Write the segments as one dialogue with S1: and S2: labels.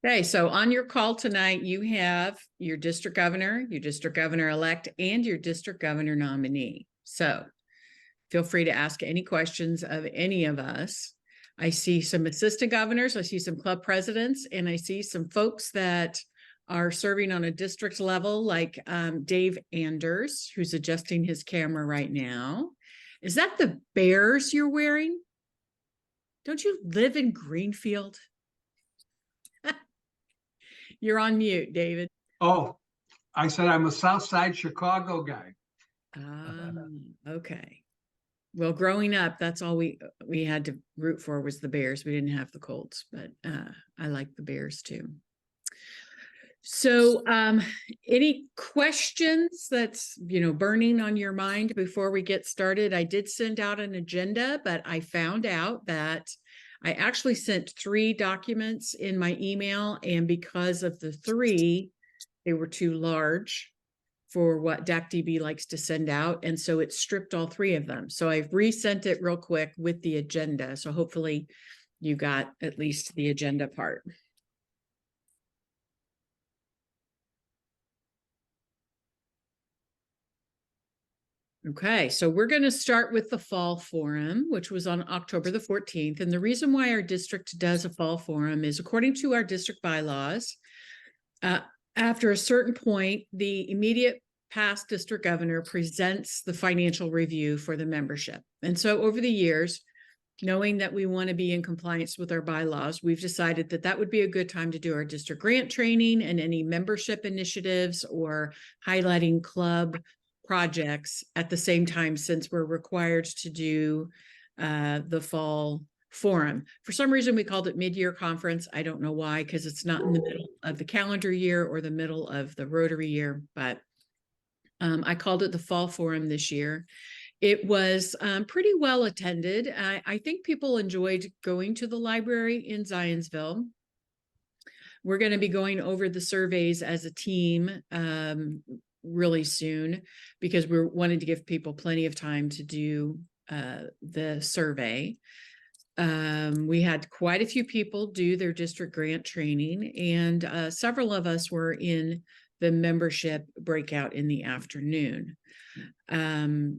S1: Okay, so on your call tonight, you have your district governor-elect, and your district governor nominee. So feel free to ask any questions of any of us. I see some assistant governors, I see some club presidents, and I see some folks that are serving on a district level, like Dave Anders, who's adjusting his camera right now. Is that the Bears you're wearing? Don't you live in Greenfield? You're on mute, David.
S2: Oh, I said I'm a South Side Chicago guy.
S1: Okay. Well, growing up, that's all we had to root for was the Bears. We didn't have the Colts, but I like the Bears too. So any questions that's, burning on your mind before we get started? I did send out an agenda, but I found out that I actually sent 3 documents in my email, and because of the 3, they were too large for what DACDB likes to send out. And so it stripped all 3 of them. So I've resent it real quick with the agenda. So hopefully you got at least the agenda part. Okay, so we're going to start with the Fall Forum, which was on October the 14th. And the reason why our district does a Fall Forum is according to our district bylaws, after a certain point, the immediate past district governor presents the financial review for the membership. And so over the years, knowing that we want to be in compliance with our bylaws, we've decided that that would be a good time to do our district grant training and any membership initiatives or highlighting club projects at the same time, since we're required to do the Fall Forum. For some reason, we called it mid-year conference. I don't know why, because it's not in the middle of the calendar year or the middle of the Rotary year, but I called it the Fall Forum this year. It was pretty well attended. I think people enjoyed going to the library in Zionsville. We're going to be going over the surveys as a team really soon, because we're wanting to give people plenty of time to do the survey. We had quite a few people do their district grant training, and several of us were in the membership breakout in the afternoon. Do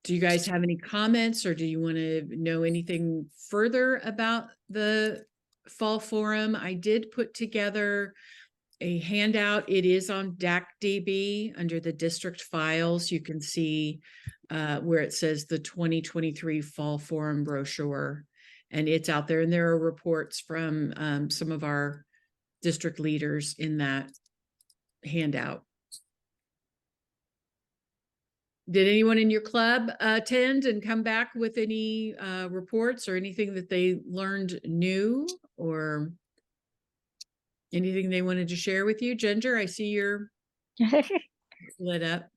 S1: you guys have any comments, or do you want to know anything further about the Fall Forum? I did put together a handout. It is on DACDB under the district files. You can see where it says the 2023 Fall Forum brochure, and it's out there. And there are reports from some of our district leaders in that handout. Did anyone in your club attend and come back with any reports or anything that they learned new, or anything they wanted to share with you? Ginger, I see you're lit up.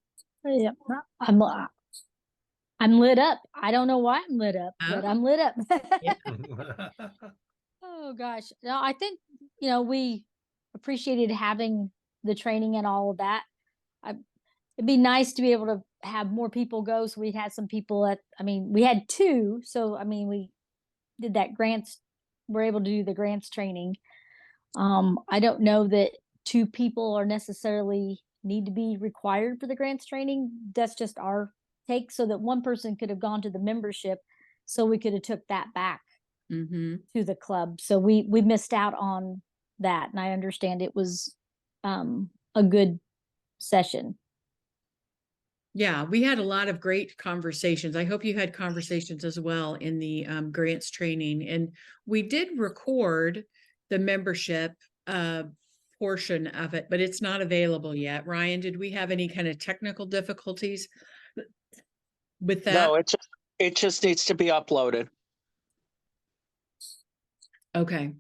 S3: Yeah, I'm lit up. I don't know why I'm lit up, but I'm lit up. Oh gosh. No, I think, we appreciated having the training and all of that. It'd be nice to be able to have more people go. So we had some people we had 2. So, we did that grants. We're able to do the grants training. I don't know that 2 people are necessarily need to be required for the grants training. That's just our take, so that one person could have gone to the membership, so we could have took that back to the club. So we missed out on that. And I understand it was a good session.
S1: Yeah, we had a lot of great conversations. I hope you had conversations as well in the grants training. And we did record the membership portion of it, but it's not available yet. Ryan, did we have any kind of technical difficulties with that?
S4: No, it just needs to be uploaded.
S1: Okay.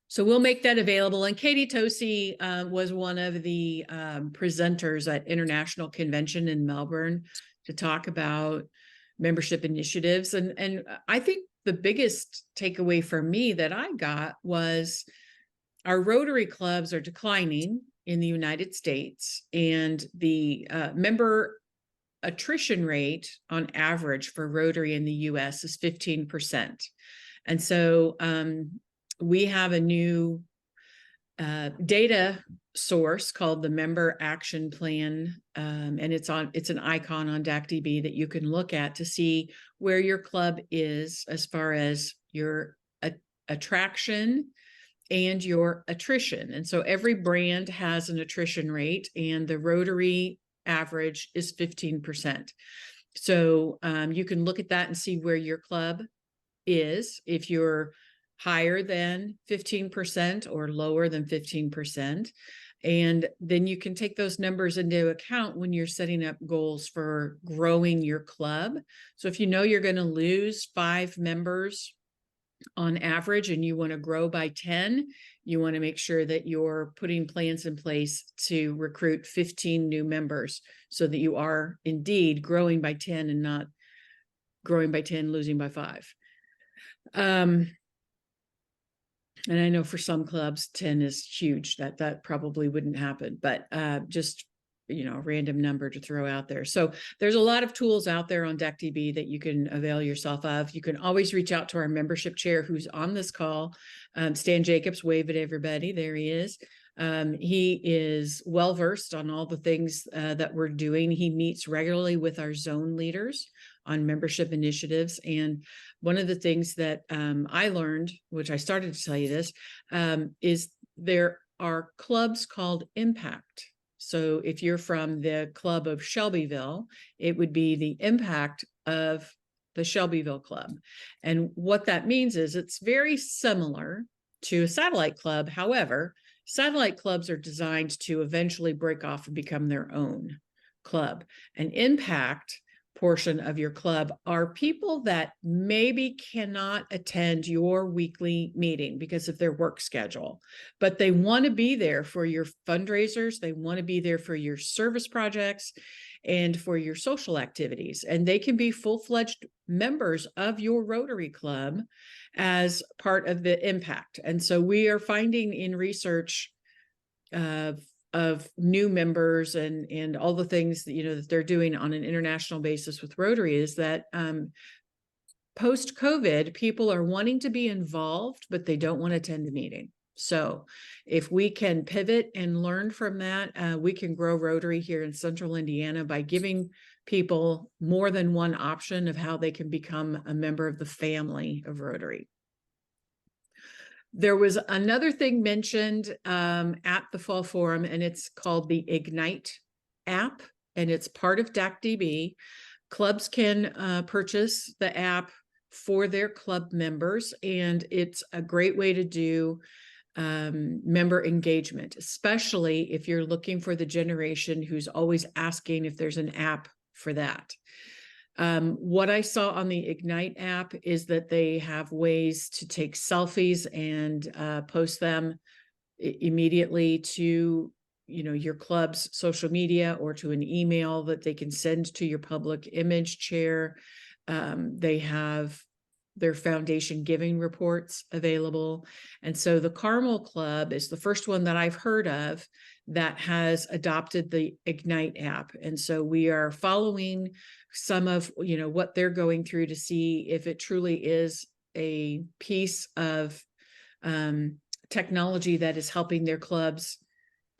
S1: So we'll make that available. And Katie Tosi was one of the presenters at International Convention in Melbourne to talk about membership initiatives. And I think the biggest takeaway for me that I got was our Rotary clubs are declining in the United States, and the member attrition rate on average for Rotary in the US is 15%. And so we have a new data source called the Member Action Plan, and it's an icon on DACDB that you can look at to see where your club is as far as your attraction and your attrition. And so every brand has an attrition rate, and the Rotary average is 15%. So you can look at that and see where your club is, if you're higher than 15% or lower than 15%. And then you can take those numbers into account when you're setting up goals for growing your club. So if you know you're going to lose 5 members on average and you want to grow by 10, you want to make sure that you're putting plans in place to recruit 15 new members so that you are indeed growing by 10 and not growing by 10, losing by 5. And I know for some clubs, 10 is huge. That probably wouldn't happen, but just, you know, a random number to throw out there. So there's a lot of tools out there on DACDB that you can avail yourself of. You can always reach out to our membership chair who's on this call, Stan Jacobs. Wave at everybody. There he is. He is well-versed on all the things that we're doing. He meets regularly with our zone leaders on membership initiatives. And one of the things that I learned, which I started to tell you this, is there are clubs called Impact. So if you're from the club of Shelbyville, it would be the Impact of the Shelbyville Club. And what that means is it's very similar to a satellite club. However, satellite clubs are designed to eventually break off and become their own club. An Impact portion of your club are people that maybe cannot attend your weekly meeting because of their work schedule, but they want to be there for your fundraisers. They want to be there for your service projects and for your social activities. And they can be full-fledged members of your Rotary Club as part of the Impact. And so we are finding in research of new members and all the things that, you know, that they're doing on an international basis with Rotary is that post-COVID, people are wanting to be involved, but they don't want to attend a meeting. So if we can pivot and learn from that, we can grow Rotary here in Central Indiana by giving people more than one option of how they can become a member of the family of Rotary. There was another thing mentioned at the Fall Forum, and it's called the Ignite app, and it's part of DACDB. Clubs can purchase the app for their club members, and it's a great way to do member engagement, especially if you're looking for the generation who's always asking if there's an app for that. What I saw on the Ignite app is that they have ways to take selfies and post them immediately to, you know, your club's social media or to an email that they can send to your public image chair. They have their foundation giving reports available. And so the Carmel Club is the first one that I've heard of that has adopted the Ignite app. And so we are following some of, you know, what they're going through to see if it truly is a piece of technology that is helping their clubs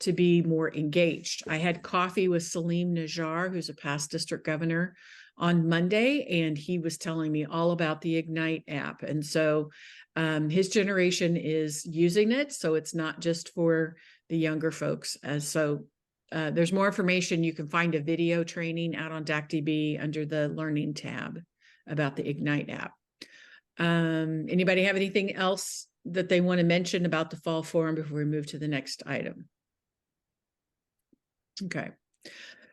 S1: to be more engaged. I had coffee with Salim Najjar, who's a past district governor, on Monday, and he was telling me all about the Ignite app. And so his generation is using it. So it's not just for the younger folks. So there's more information. You can find a video training out on DACDB under the Learning tab about the Ignite app. Anybody have anything else that they want to mention about the Fall Forum before we move to the next item? Okay.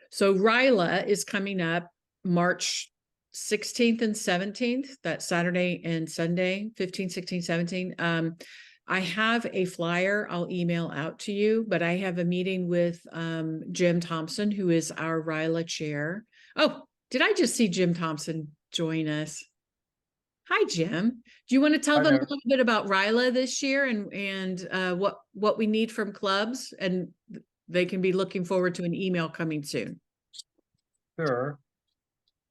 S1: So RILA is coming up March 16th and 17th, that Saturday and Sunday, 15, 16, 17. I have a flyer I'll email out to you, but I have a meeting with Jim Thompson, who is our RILA chair. Oh, did I just see Jim Thompson join us? Hi, Jim. Do you want to tell them a little bit about RILA this year and what we need from clubs? And they can be looking forward to an email coming soon.
S5: Sure.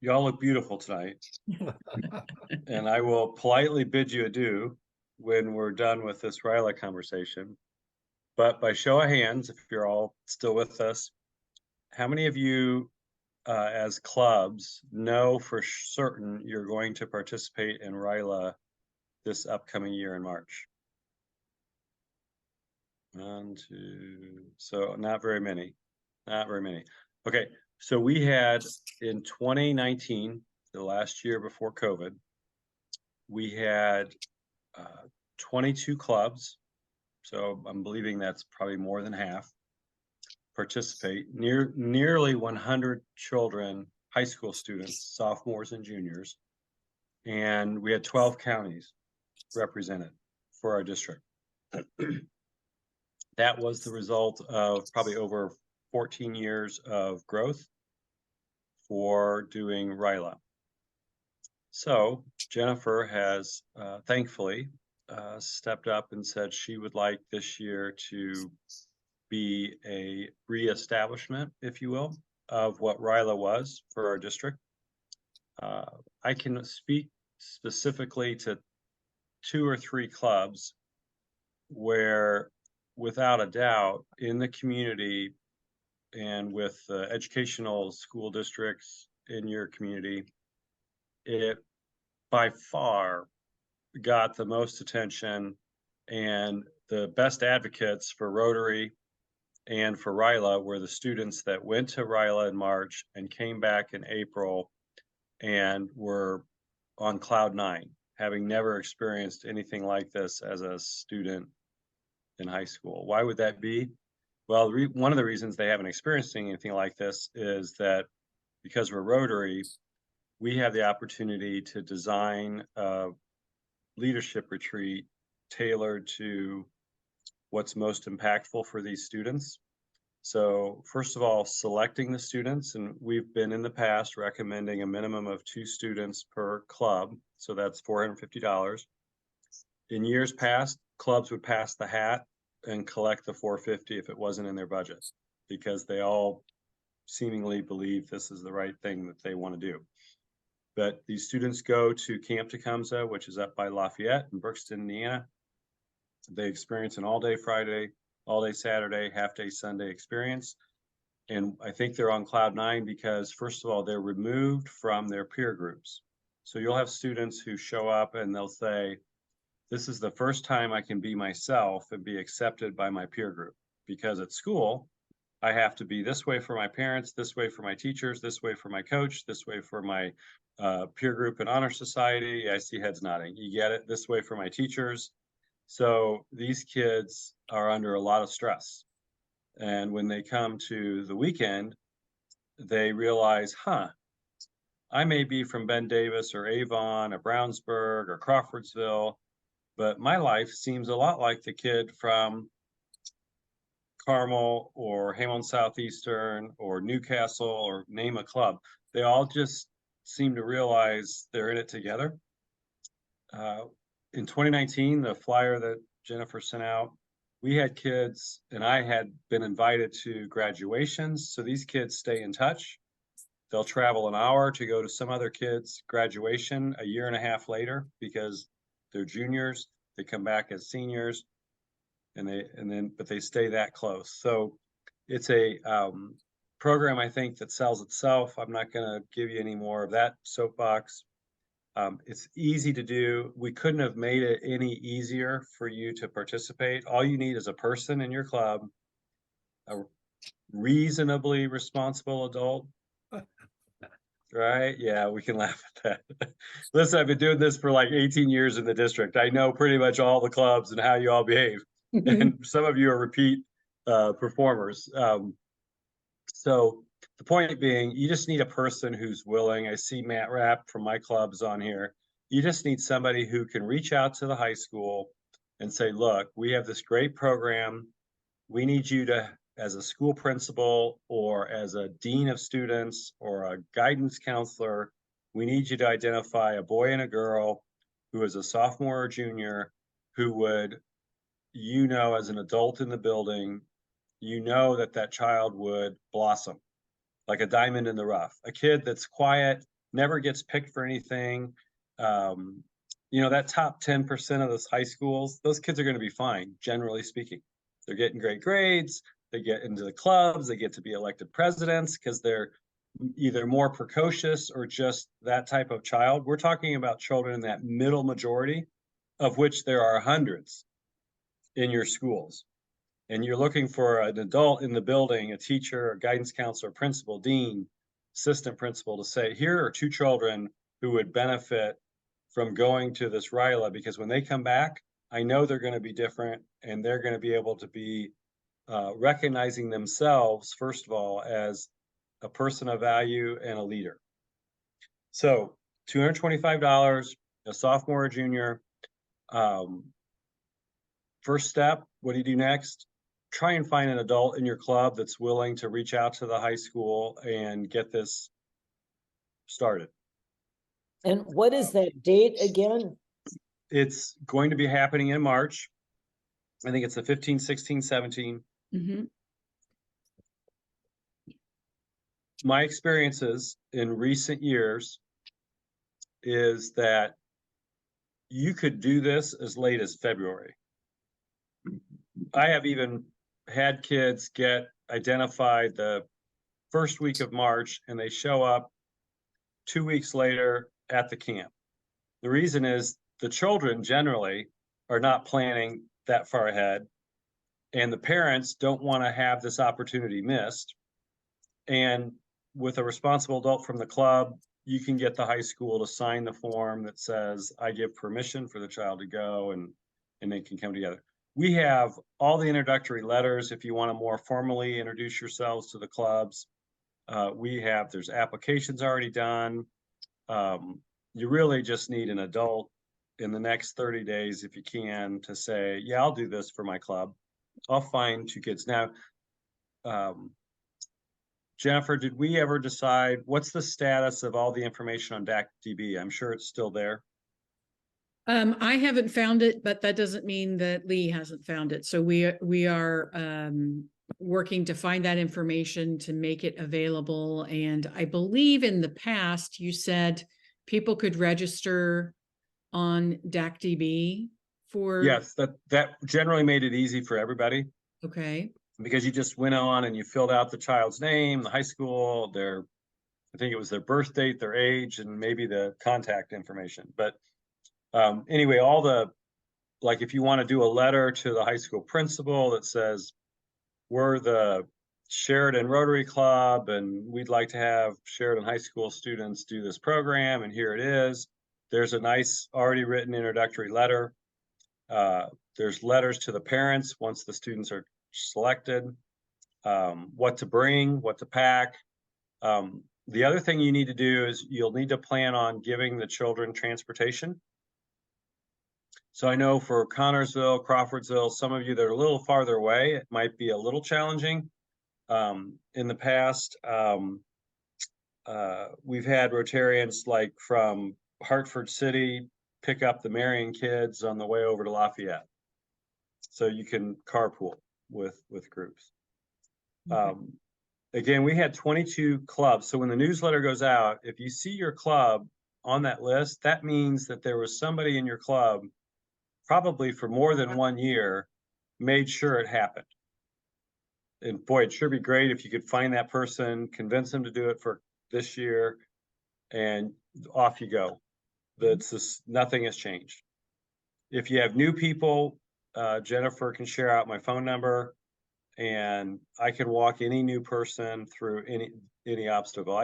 S5: Y'all look beautiful tonight. And I will politely bid you adieu. when we're done with this RILA conversation. But by show of hands, if you're all still with us, how many of you as clubs know for certain you're going to participate in RILA this upcoming year in March? One, two, so not very many, not very many. Okay, so we had in 2019, the last year before COVID, we had 22 clubs. So I'm believing that's probably more than half participate. Nearly 100 children, high school students, sophomores and juniors, and we had 12 counties represented for our district. That was the result of probably over 14 years of growth for doing RILA. So Jennifer has thankfully stepped up and said she would like this year to be a reestablishment, if you will, of what RILA was for our district. I can speak specifically to 2 or 3 clubs where, without a doubt, in the community and with educational school districts in your community, it by far got the most attention, and the best advocates for Rotary and for RILA were the students that went to RILA in March and came back in April and were on cloud 9, having never experienced anything like this as a student in high school. Why would that be? Well, one of the reasons they haven't experienced anything like this is that because we're Rotary, we have the opportunity to design a leadership retreat tailored to what's most impactful for these students. So first of all, selecting the students, and we've been in the past recommending a minimum of 2 students per club. So that's $450. In years past, clubs would pass the hat and collect the $450 if it wasn't in their budget, because they all seemingly believe this is the right thing that they want to do. But these students go to Camp Tecumseh, which is up by Lafayette in Brookston, Indiana. They experience an all-day Friday, all-day Saturday, half-day Sunday experience. And I think they're on cloud 9 because, first of all, they're removed from their peer groups. So you'll have students who show up and they'll say, this is the first time I can be myself and be accepted by my peer group, because at school, I have to be this way for my parents, this way for my teachers, this way for my coach, this way for my peer group and honor society. I see heads nodding. You get it? This way for my teachers. So these kids are under a lot of stress. And when they come to the weekend, they realize, I may be from Ben Davis or Avon or Brownsburg or Crawfordsville, but my life seems a lot like the kid from Carmel or Hamilton Southeastern or Newcastle, or name a club. They all just seem to realize they're in it together. In 2019, the flyer that Jennifer sent out, we had kids, and I had been invited to graduations. So these kids stay in touch. They'll travel an hour to go to some other kid's graduation a year and a half later because they're juniors. They come back as seniors, but they stay that close. So it's a program, I think, that sells itself. I'm not going to give you any more of that soapbox. It's easy to do. We couldn't have made it any easier for you to participate. All you need is a person in your club, a reasonably responsible adult. Right? Yeah, we can laugh at that. Listen, I've been doing this for like 18 years in the district. I know pretty much all the clubs and how you all behave. And some of you are repeat performers. So the point being, you just need a person who's willing. I see Matt Rapp from my clubs on here. You just need somebody who can reach out to the high school and say, look, we have this great program. We need you to, as a school principal or as a dean of students or a guidance counselor, we need you to identify a boy and a girl who is a sophomore or junior who would, as an adult in the building, that child would blossom like a diamond in the rough. A kid that's quiet, never gets picked for anything, you know, that top 10% of those high schools, those kids are going to be fine, generally speaking. They're getting great grades. They get into the clubs. They get to be elected presidents because they're either more precocious or just that type of child. We're talking about children in that middle majority, of which there are hundreds in your schools. And you're looking for an adult in the building, a teacher, a guidance counselor, principal, dean, assistant principal, to say, here are 2 children who would benefit from going to this RILA, because when they come back, I know they're going to be different, and they're going to be able to be recognizing themselves, first of all, as a person of value and a leader. So $225, a sophomore or junior. First step, what do you do next? Try and find an adult in your club that's willing to reach out to the high school and get this started.
S6: And what is that date again?
S5: It's going to be happening in March. I think it's the 15, 16, 17.
S1: Mhm.
S5: My experiences in recent years is that you could do this as late as February. I have even had kids get identified the first week of March, and they show up 2 weeks later at the camp. The reason is the children generally are not planning that far ahead, and the parents don't want to have this opportunity missed. And with a responsible adult from the club, you can get the high school to sign the form that says, I give permission for the child to go, and they can come together. We have all the introductory letters if you want to more formally introduce yourselves to the clubs. There's applications already done. You really just need an adult in the next 30 days, if you can, to say, yeah, I'll do this for my club. I'll find 2 kids. Now, Jennifer, did we ever decide what's the status of all the information on DAC-DB? I'm sure it's still there.
S1: I haven't found it, but that doesn't mean that Lee hasn't found it. So we are working to find that information to make it available. And I believe in the past you said people could register on DAC-DB for.
S5: Yes, that generally made it easy for everybody,
S1: Okay.
S5: because you just went on and you filled out the child's name, the high school, I think it was their birth date, their age, and maybe the contact information. But anyway, like if you want to do a letter to the high school principal that says, we're the Sheridan Rotary Club, and we'd like to have Sheridan High School students do this program, and here it is. There's a nice already written introductory letter. There's letters to the parents once the students are selected, what to bring, what to pack. The other thing you need to do is you'll need to plan on giving the children transportation. So I know for Connorsville, Crawfordsville, some of you that are a little farther away, it might be a little challenging. In the past, we've had Rotarians like from Hartford City pick up the Marion kids on the way over to Lafayette. So you can carpool with groups. Again, we had 22 clubs. So when the newsletter goes out, if you see your club on that list, that means that there was somebody in your club, probably for more than 1 year, made sure it happened. And boy, it'd sure be great if you could find that person, convince them to do it for this year, and off you go. That's just, nothing has changed. If you have new people, Jennifer can share out my phone number, and I can walk any new person through any obstacle.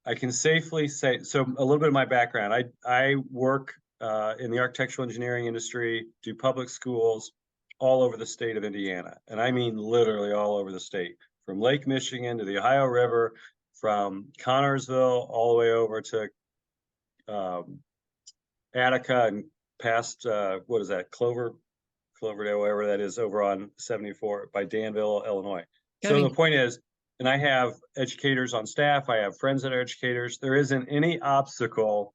S5: I can safely say, so a little bit of my background. I work in the architectural engineering industry, do public schools all over the state of Indiana. And I mean literally all over the state, from Lake Michigan to the Ohio River, from Connorsville all the way over to Attica and past, what is that, Cloverdale, wherever that is, over on 74 by Danville, Illinois. So the point is, and I have educators on staff, I have friends that are educators, there isn't any obstacle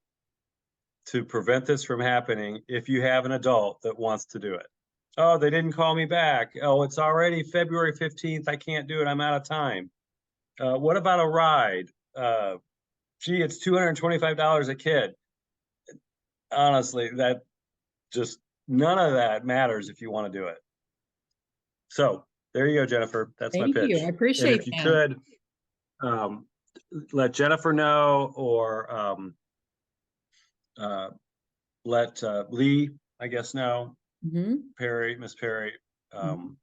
S5: to prevent this from happening if you have an adult that wants to do it. Oh, they didn't call me back. Oh, it's already February 15th. I can't do it. I'm out of time. What about a ride? Gee, it's $225 a kid. honestly, that just, none of that matters if you want to do it. So there you go, Jennifer. That's my
S1: Thank
S5: pitch.
S1: you. I
S5: And
S1: appreciate
S5: if you
S1: that.
S5: could, let Jennifer know, or let Lee, I guess, know,
S1: Mhm.
S5: Miss Perry,
S1: Mhm.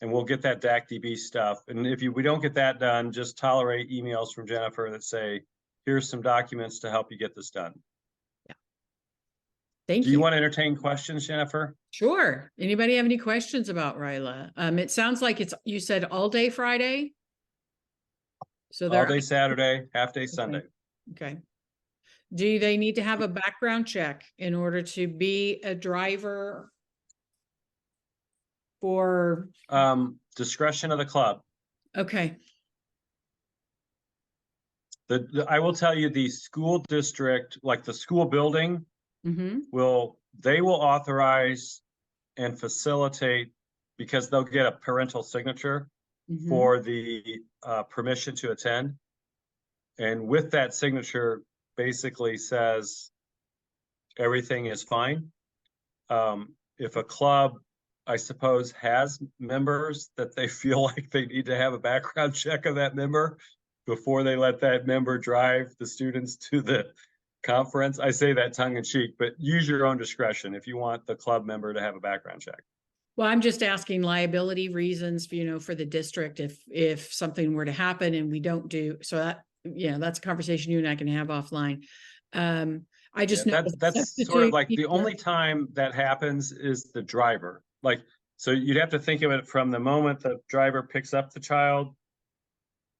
S5: and we'll get that DAC-DB stuff. And if we don't get that done, just tolerate emails from Jennifer that say, here's some documents to help you get this done.
S1: Thank
S5: Do you
S1: you.
S5: want to entertain questions, Jennifer?
S1: Sure. Anybody have any questions about RILA? It sounds like you said all day Friday? So
S5: All
S1: they're
S5: day Saturday, half day Sunday.
S1: okay. Do they need to have a background check in order to be a driver for,
S5: Discretion of the club.
S1: okay,
S5: I will tell you, the school district, like the school building,
S1: mm-hmm,
S5: they will authorize and facilitate, because they'll get a parental signature
S1: mm-hmm.
S5: for the permission to attend. And with that signature, basically says everything is fine. If a club, I suppose, has members that they feel like they need to have a background check of that member before they let that member drive the students to the conference. I say that tongue in cheek, but use your own discretion if you want the club member to have a background check.
S1: Well, I'm just asking liability reasons, for the district, if something were to happen and we don't do, so that, that's a conversation you and I can have offline. I just know.
S5: That's sort of like the only time that happens is the driver. Like, so you'd have to think of it from the moment the driver picks up the child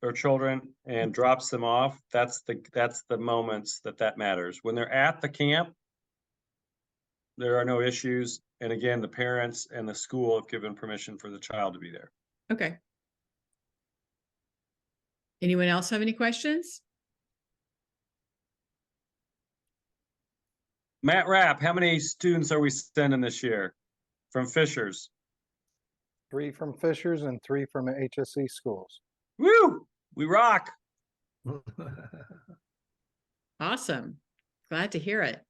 S5: or children and drops them off. That's the moments that matters. When they're at the camp, there are no issues. And again, the parents and the school have given permission for the child to be there.
S1: Okay. Anyone else have any questions?
S5: Matt Rapp, how many students are we sending this year from Fishers?
S7: 3 from Fishers and 3 from HSE schools.
S5: Woo! We rock.
S1: Awesome. Glad to hear it.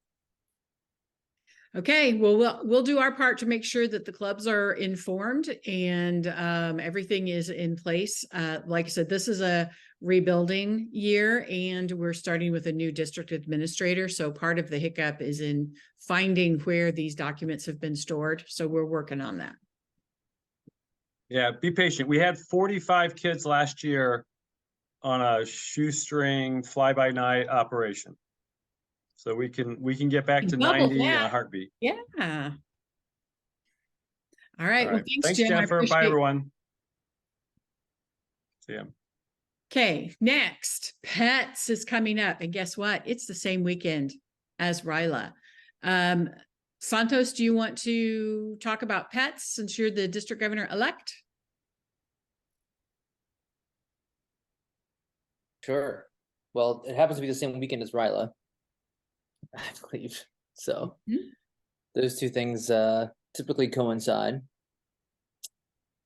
S1: Okay, well, we'll do our part to make sure that the clubs are informed and everything is in place. Like I said, this is a rebuilding year and we're starting with a new district administrator. So part of the hiccup is in finding where these documents have been stored. So we're working on that.
S5: Yeah, be patient. We had 45 kids last year on a shoestring fly-by-night operation. So we can get back to 90 in a heartbeat.
S1: Yeah. All right. Well, thanks, Jim.
S5: Jennifer. Bye, everyone. See ya.
S1: Okay, next, Pets is coming up. And guess what? It's the same weekend as RILA. Santos, do you want to talk about Pets since you're the district governor-elect?
S8: Sure. Well, it happens to be the same weekend as RILA, I believe. So those two things typically coincide.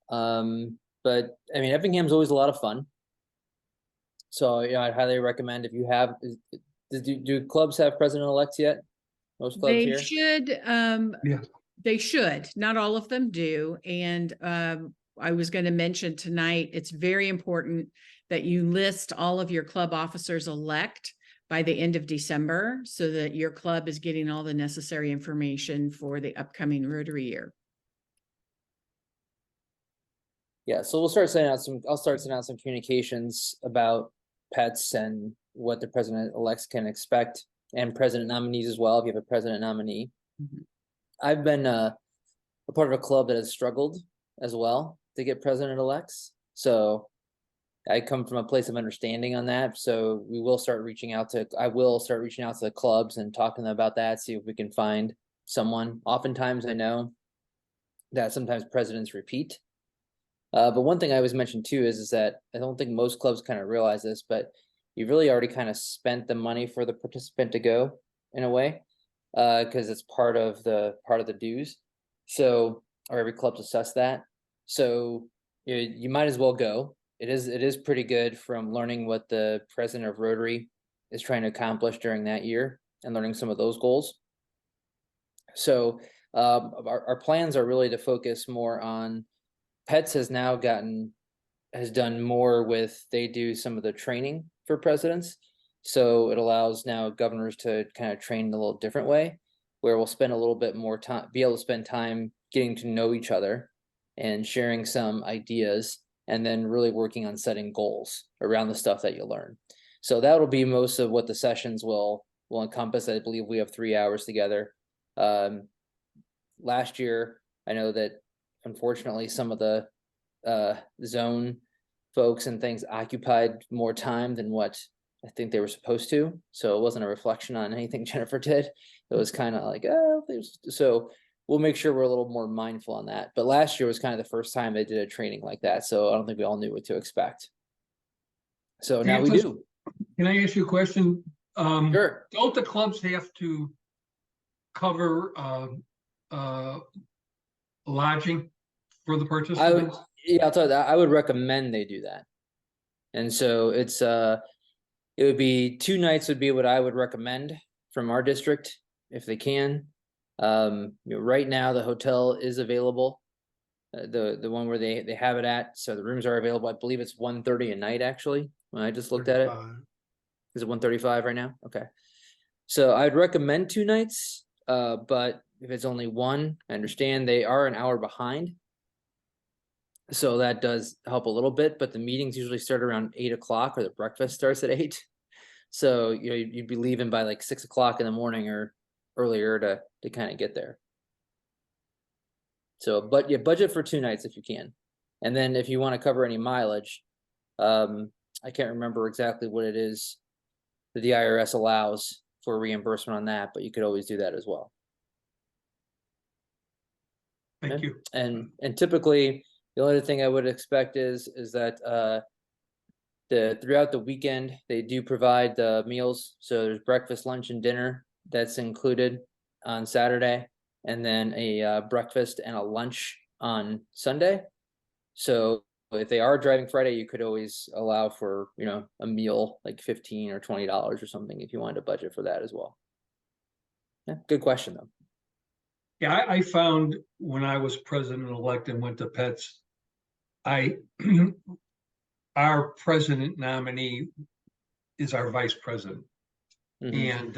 S8: But I mean, Effingham's always a lot of fun. So I'd highly recommend, if you have, do clubs have president-elects yet? Most clubs
S1: They
S8: here?
S1: should,
S2: Yes.
S1: they should, not all of them do. And I was going to mention tonight, it's very important that you list all of your club officers elect by the end of December so that your club is getting all the necessary information for the upcoming Rotary year.
S8: Yeah, so we'll start sending out I'll start sending out some communications about Pets and what the president-elects can expect, and president nominees as well, if you have a president nominee. I've been a part of a club that has struggled as well to get president-elects. So I come from a place of understanding on that. So I will start reaching out to the clubs and talking to them about that, see if we can find someone. Oftentimes I know that sometimes presidents repeat. But one thing I always mention too is that I don't think most clubs kind of realize this, but you've really already kind of spent the money for the participant to go in a way, because it's part of the dues. So, or every club's assess that. So you might as well go. It is pretty good from learning what the president of Rotary is trying to accomplish during that year and learning some of those goals. So our plans are really to focus more on Pets has now has done more with, they do some of the training for presidents. So it allows now governors to kind of train in a little different way, where we'll spend a little bit more time, be able to spend time getting to know each other and sharing some ideas, and then really working on setting goals around the stuff that you learn. So that'll be most of what the sessions will encompass. I believe we have 3 hours together. Last year, I know that unfortunately some of the zone folks and things occupied more time than what I think they were supposed to. So it wasn't a reflection on anything Jennifer did. It was kind of like, so we'll make sure we're a little more mindful on that. But last year was kind of the first time they did a training like that. So I don't think we all knew what to expect. So now we do.
S2: Can I ask you a question?
S8: Sure.
S2: Don't the clubs have to cover lodging for the participants?
S8: I'll tell you that I would recommend they do that. And so it's it would be 2 nights would be what I would recommend from our district if they can. Right now the hotel is available, the one where they have it at. So the rooms are available. I believe it's $130 a night actually. When I just looked at it, is it $135 right now? Okay. So I'd recommend 2 nights. But if it's only 1, I understand they are an hour behind. So that does help a little bit, but the meetings usually start around 8 o'clock, or the breakfast starts at 8. So, you'd be leaving by like 6 o'clock in the morning or earlier to kind of get there. So, but yeah, budget for 2 nights if you can. And then if you want to cover any mileage, I can't remember exactly what it is that the IRS allows for reimbursement on that, but you could always do that as well.
S2: Thank you.
S8: And typically the only thing I would expect is that throughout the weekend they do provide the meals. So there's breakfast, lunch, and dinner that's included on Saturday, and then a breakfast and a lunch on Sunday. So if they are driving Friday, you could always allow for, a meal like $15 or $20 or something if you wanted to budget for that as well. Yeah, good question though.
S2: Yeah, I found when I was president-elect and went to Pets, our president nominee is our vice president.
S8: Mhm.
S2: And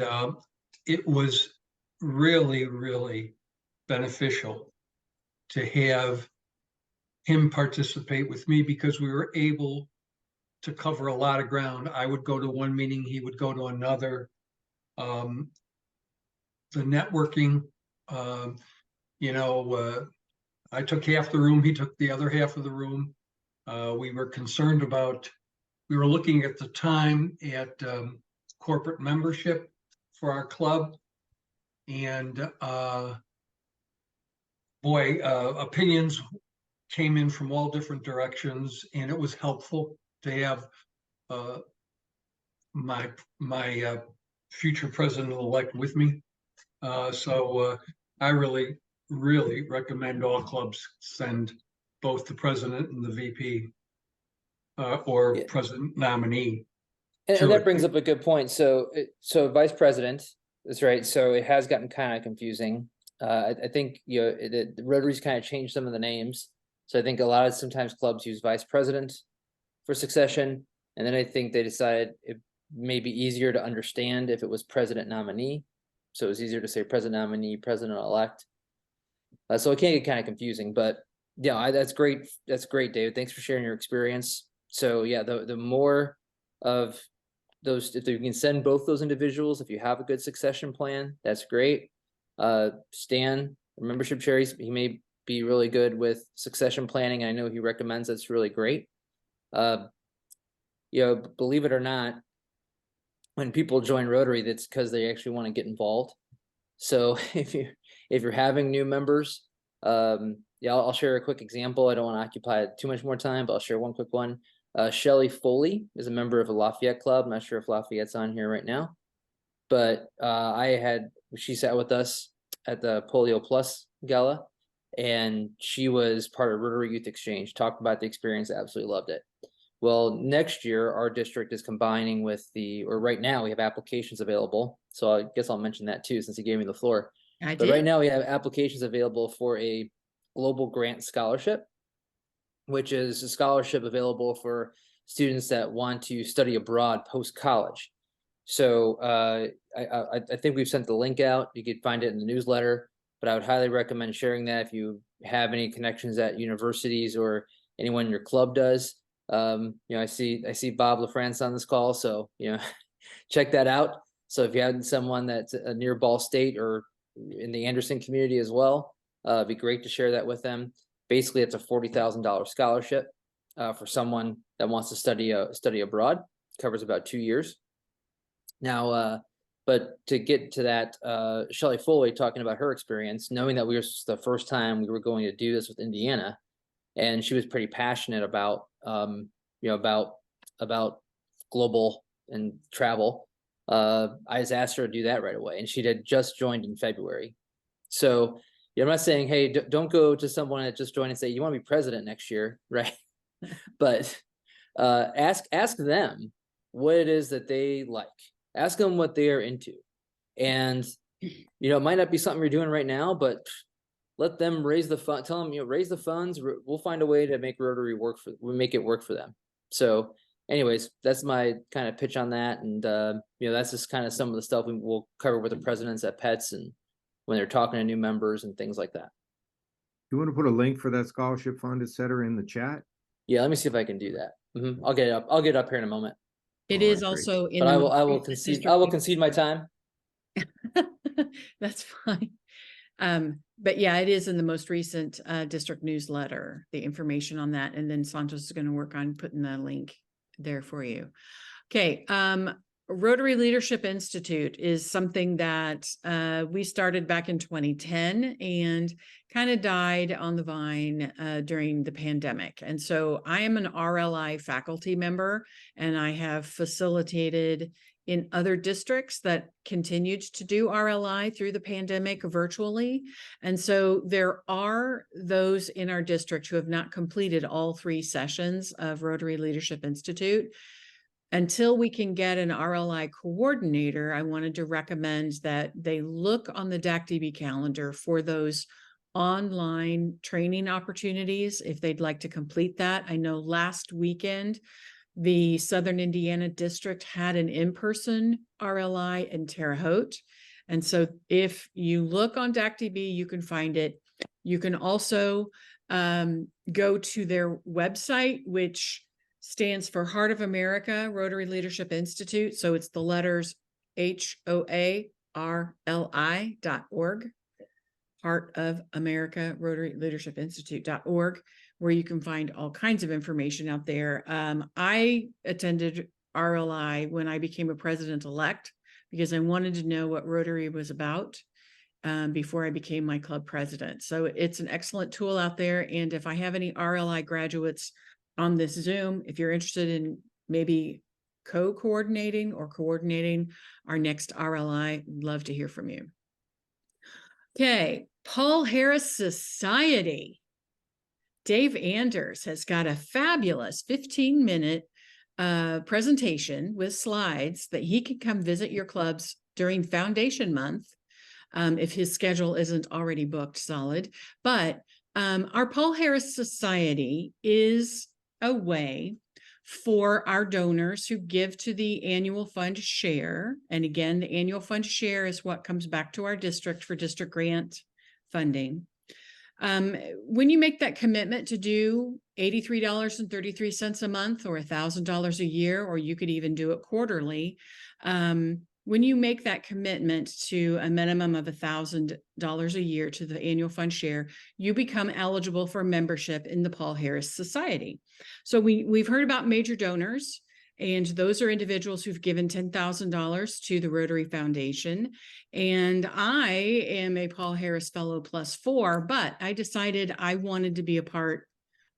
S2: it was really, really beneficial to have him participate with me, because we were able to cover a lot of ground. I would go to one meeting, he would go to another. The networking, I took half the room, he took the other half of the room. We were concerned about, we were looking at the time at corporate membership for our club. And opinions came in from all different directions, and it was helpful to have my future president-elect with me. So I really, really recommend all clubs send both the president and the VP or president nominee.
S8: And that brings up a good point. So vice president, that's right. So it has gotten kind of confusing. I think the Rotary's kind of changed some of the names. So I think sometimes clubs use vice president for succession, and then I think they decided it may be easier to understand if it was president nominee. So it's easier to say president nominee, president elect. So it can get kind of confusing, but yeah, that's great. That's great, David. Thanks for sharing your experience. So yeah, the more of those, if you can send both those individuals, if you have a good succession plan, that's great. Stan, membership cherries, he may be really good with succession planning. I know he recommends that's really great. Believe it or not, when people join Rotary, that's because they actually want to get involved. So if you're having new members, I'll share a quick example. I don't want to occupy too much more time, but I'll share one quick one. Shelly Foley is a member of a Lafayette club. I'm not sure if Lafayette's on here right now, but she sat with us at the Polio Plus Gala, and she was part of Rotary Youth Exchange, talked about the experience, absolutely loved it. Well, next year, our district is combining right now we have applications available. So I guess I'll mention that too, since he gave me the floor.
S1: I
S8: But right
S1: did.
S8: now we have applications available for a global grant scholarship, which is a scholarship available for students that want to study abroad post-college. So I think we've sent the link out. You could find it in the newsletter, but I would highly recommend sharing that if you have any connections at universities or anyone in your club does. I see Bob LaFrance on this call, so check that out. So if you have someone that's near Ball State or in the Anderson community as well, it'd be great to share that with them. Basically, it's a $40,000 scholarship for someone that wants to study abroad. Covers about 2 years. Now, but to get to that, Shelley Foley talking about her experience, knowing that was the first time we were going to do this with Indiana, and she was pretty passionate about about global and travel. I just asked her to do that right away, and she had just joined in February. So I'm not saying, hey, don't go to someone that just joined and say you want to be president next year, right? But ask them what it is that they like. Ask them what they are into, and it might not be something you're doing right now, but let them raise the fund. Tell them raise the funds. We'll find a way to make Rotary work we'll make it work for them. So anyways, that's my kind of pitch on that. And, that's just kind of some of the stuff we'll cover with the presidents at PETS and when they're talking to new members and things like that.
S9: You want to put a link for that scholarship fund, et cetera, in the chat?
S8: Yeah, let me see if I can do that. I'll get it up. I'll get it up here in a moment.
S1: It
S9: All
S1: is
S9: right, great.
S1: also in.
S8: But
S1: the
S8: I will
S1: most recent
S8: concede.
S1: district
S8: I will concede my time.
S1: That's fine. But yeah, it is in the most recent district newsletter, the information on that. And then Santos is going to work on putting the link there for you. Okay. Rotary Leadership Institute is something that we started back in 2010 and kind of died on the vine during the pandemic. And so I am an RLI faculty member, and I have facilitated in other districts that continued to do RLI through the pandemic virtually. And so there are those in our district who have not completed all 3 sessions of Rotary Leadership Institute. Until we can get an RLI coordinator, I wanted to recommend that they look on the DAC-DB calendar for those online training opportunities if they'd like to complete that. I know last weekend, the Southern Indiana district had an in-person RLI in Terre Haute. And so if you look on DAC-DB, you can find it. You can also go to their website, which stands for Heart of America Rotary Leadership Institute. So it's the letters HOARLI.org, Heart of America Rotary Leadership Institute.org, where you can find all kinds of information out there. I attended RLI when I became a president-elect because I wanted to know what Rotary was about before I became my club president. So it's an excellent tool out there. And if I have any RLI graduates on this Zoom, if you're interested in maybe co-coordinating or coordinating our next RLI, I'd love to hear from you. Okay, Paul Harris Society. Dave Anders has got a fabulous 15-minute presentation with slides that he can come visit your clubs during Foundation Month if his schedule isn't already booked solid. But our Paul Harris Society is a way for our donors who give to the annual fund share. And again, the annual fund share is what comes back to our district for district grant funding. When you make that commitment to do $83.33 a month or $1,000 a year, or you could even do it quarterly, when you make that commitment to a minimum of $1,000 a year to the annual fund share, you become eligible for membership in the Paul Harris Society. So we've heard about major donors, and those are individuals who've given $10,000 to the Rotary Foundation. And I am a Paul Harris Fellow +4, but I decided I wanted to be a part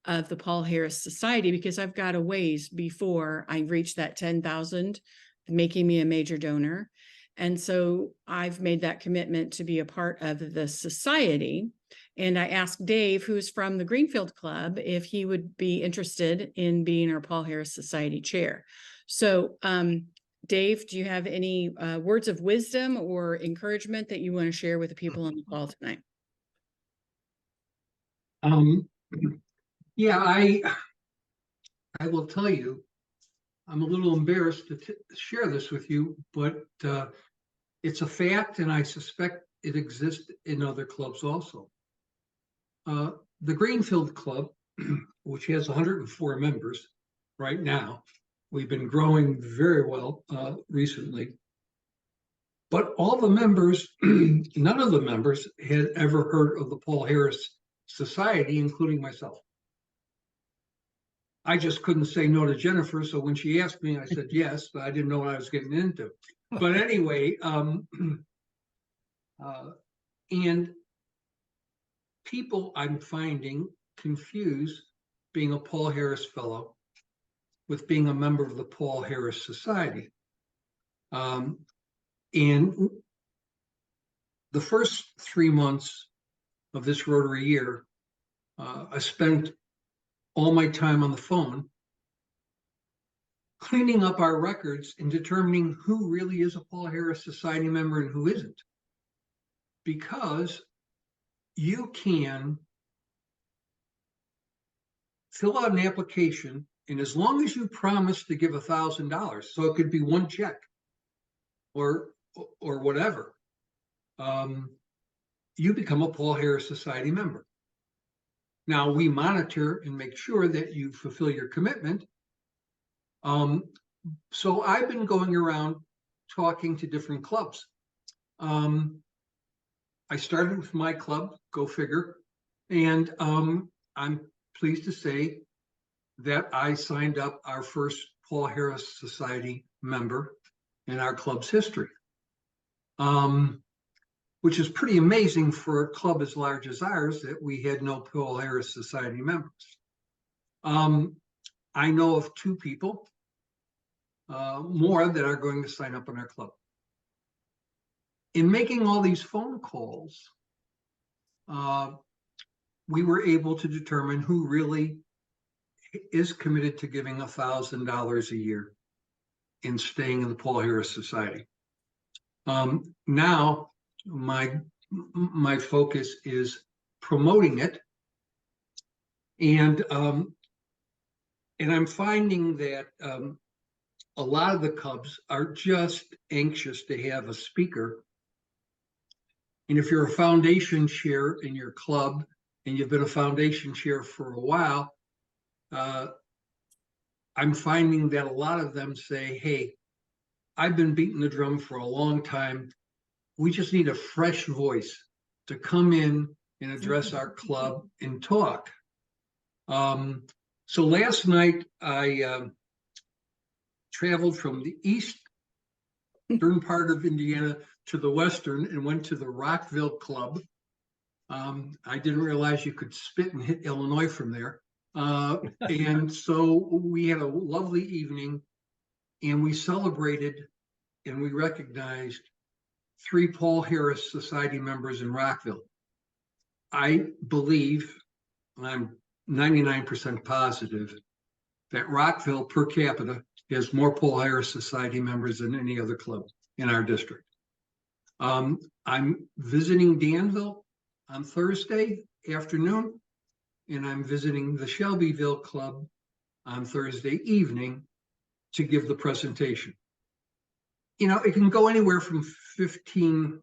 S1: of the Paul Harris Society because I've got a ways before I reach that 10,000, making me a major donor. And so I've made that commitment to be a part of the society. And I asked Dave, who's from the Greenfield Club, if he would be interested in being our Paul Harris Society chair. So Dave, do you have any words of wisdom or encouragement that you want to share with the people on the call tonight?
S2: Yeah, I will tell you, I'm a little embarrassed to share this with you, but it's a fact, and I suspect it exists in other clubs also. The Greenfield Club, which has 104 members right now, we've been growing very well recently. But all the members, none of the members had ever heard of the Paul Harris Society, including myself. I just couldn't say no to Jennifer, so when she asked me, I said yes, but I didn't know what I was getting into. But anyway, and people I'm finding confuse being a Paul Harris Fellow with being a member of the Paul Harris Society. And the first 3 months of this Rotary year, I spent all my time on the phone cleaning up our records and determining who really is a Paul Harris Society member and who isn't. Because you can fill out an application, and as long as you promise to give $1,000, so it could be one check or whatever, you become a Paul Harris Society member. Now, we monitor and make sure that you fulfill your commitment. So I've been going around talking to different clubs. I started with my club, go figure, and I'm pleased to say that I signed up our first Paul Harris Society member in our club's history, which is pretty amazing for a club as large as ours that we had no Paul Harris Society members. I know of 2 people more that are going to sign up in our club. In making all these phone calls, we were able to determine who really is committed to giving $1,000 a year and staying in the Paul Harris Society. Now, my focus is promoting it, and I'm finding that a lot of the clubs are just anxious to have a speaker. And if you're a foundation chair in your club and you've been a foundation chair for a while, I'm finding that a lot of them say, hey, I've been beating the drum for a long time. We just need a fresh voice to come in and address our club and talk. So last night I traveled from the eastern part of Indiana to the western and went to the Rockville Club. I didn't realize you could spit and hit Illinois from there. And so we had a lovely evening, and we celebrated and we recognized 3 Paul Harris Society members in Rockville. I believe, and I'm 99% positive, that Rockville per capita has more Paul Harris Society members than any other club in our district. I'm visiting Danville on Thursday afternoon, and I'm visiting the Shelbyville Club on Thursday evening to give the presentation. You know, it can go anywhere from 15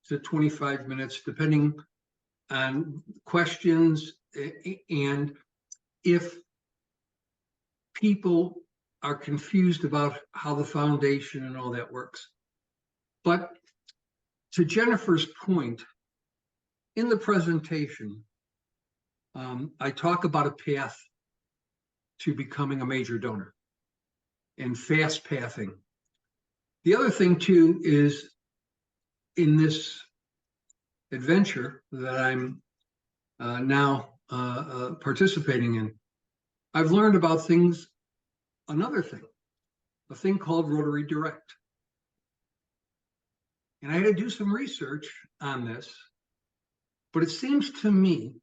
S2: to 25 minutes, depending on questions and if people are confused about how the foundation and all that works. But to Jennifer's point, in the presentation, I talk about a path to becoming a major donor and fast pathing. The other thing too is in this adventure that I'm now participating in, I've learned about things, a thing called Rotary Direct. And I had to do some research on this, but it seems to me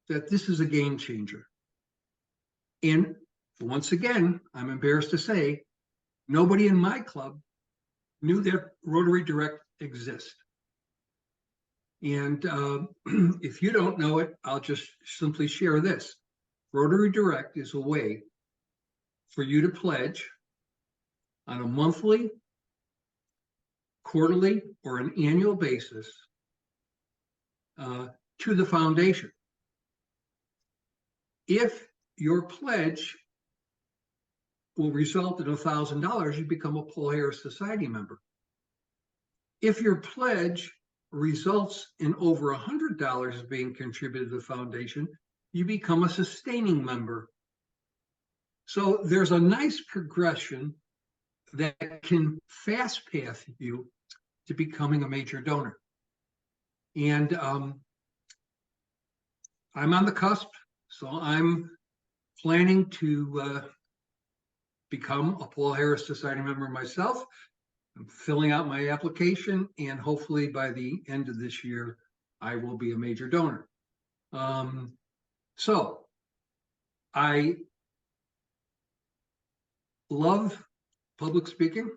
S2: that this is a game changer. And once again, I'm embarrassed to say, Nobody in my club knew that Rotary Direct exists. And if you don't know it, I'll just simply share this. Rotary Direct is a way for you to pledge on a monthly, quarterly, or an annual basis to the foundation. If your pledge will result in $1,000, you become a Paul Harris Society member. If your pledge results in over $100 being contributed to the foundation, you become a sustaining member. So there's a nice progression that can fast path you to becoming a major donor. And I'm on the cusp, so I'm planning to become a Paul Harris Society member myself. I'm filling out my application, and hopefully by the end of this year, I will be a major donor. So I love public speaking.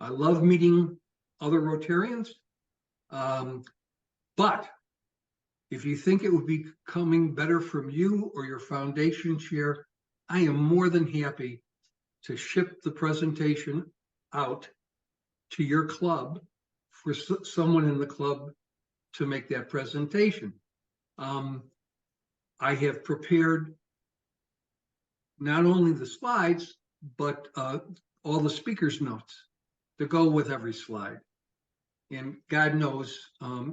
S2: I love meeting other Rotarians. But if you think it would be coming better from you or your foundation chair, I am more than happy to ship the presentation out to your club for someone in the club to make that presentation. I have prepared not only the slides, but all the speaker's notes to go with every slide. And God knows,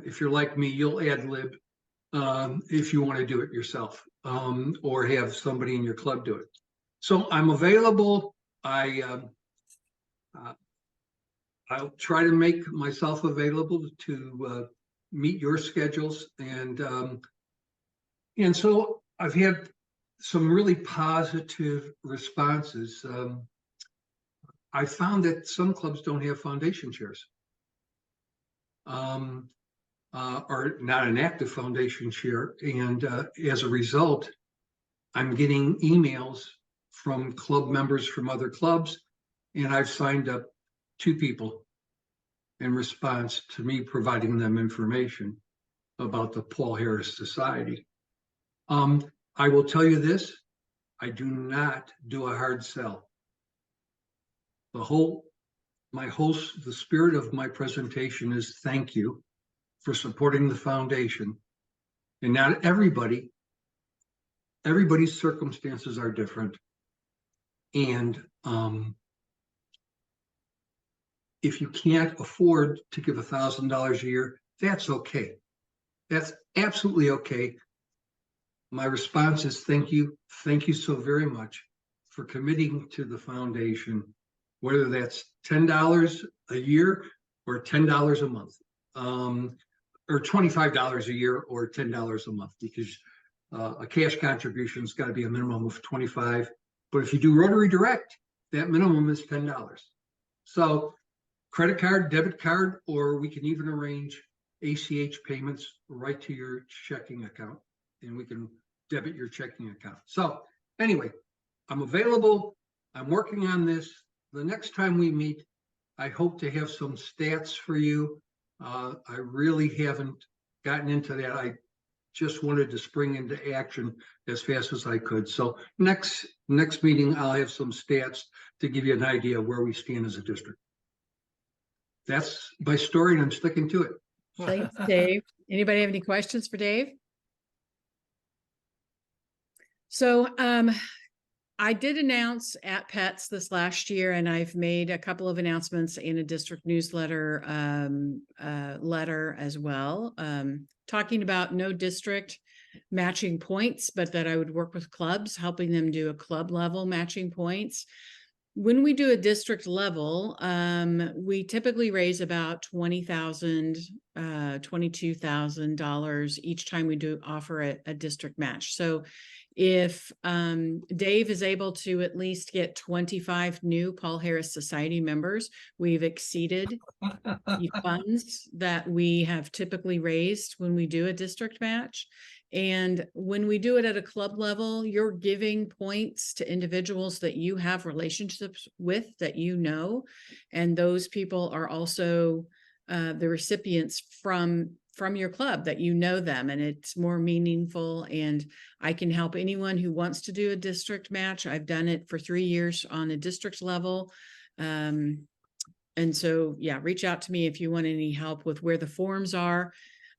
S2: if you're like me, you'll ad lib if you want to do it yourself, or have somebody in your club do it. So I'm available. I'll try to make myself available to meet your schedules, and so I've had some really positive responses. I found that some clubs don't have foundation chairs, or not an active foundation chair, and as a result, I'm getting emails from club members from other clubs, and I've signed up 2 people in response to me providing them information about the Paul Harris Society. I will tell you this, I do not do a hard sell. The spirit of my presentation is thank you for supporting the foundation. And not everybody's circumstances are different. And if you can't afford to give $1,000 a year, that's okay. That's absolutely okay. My response is thank you. Thank you so very much for committing to the foundation, whether that's $10 a year or $10 a month, or $25 a year or $10 a month, because a cash contribution has got to be a minimum of $25. But if you do Rotary Direct, that minimum is $10. So credit card, debit card, or we can even arrange ACH payments right to your checking account, and we can debit your checking account. So anyway, I'm available. I'm working on this. The next time we meet, I hope to have some stats for you. I really haven't gotten into that. I just wanted to spring into action as fast as I could. So next meeting, I'll have some stats to give you an idea of where we stand as a district. That's my story, and I'm sticking to it.
S1: Thanks, Dave. Anybody have any questions for Dave? So I did announce at PETS this last year, and I've made a couple of announcements in a district newsletter letter as well, talking about no district matching points, but that I would work with clubs, helping them do a club level matching points. When we do a district level, we typically raise about $20,000, $22,000 each time we do offer a district match. So if Dave is able to at least get 25 new Paul Harris Society members, we've exceeded the funds that we have typically raised when we do a district match. And when we do it at a club level, you're giving points to individuals that you have relationships with, that you know, and those people are also the recipients from your club, that you know them, and it's more meaningful. And I can help anyone who wants to do a district match. I've done it for 3 years on a district level. And so, yeah, reach out to me if you want any help with where the forms are.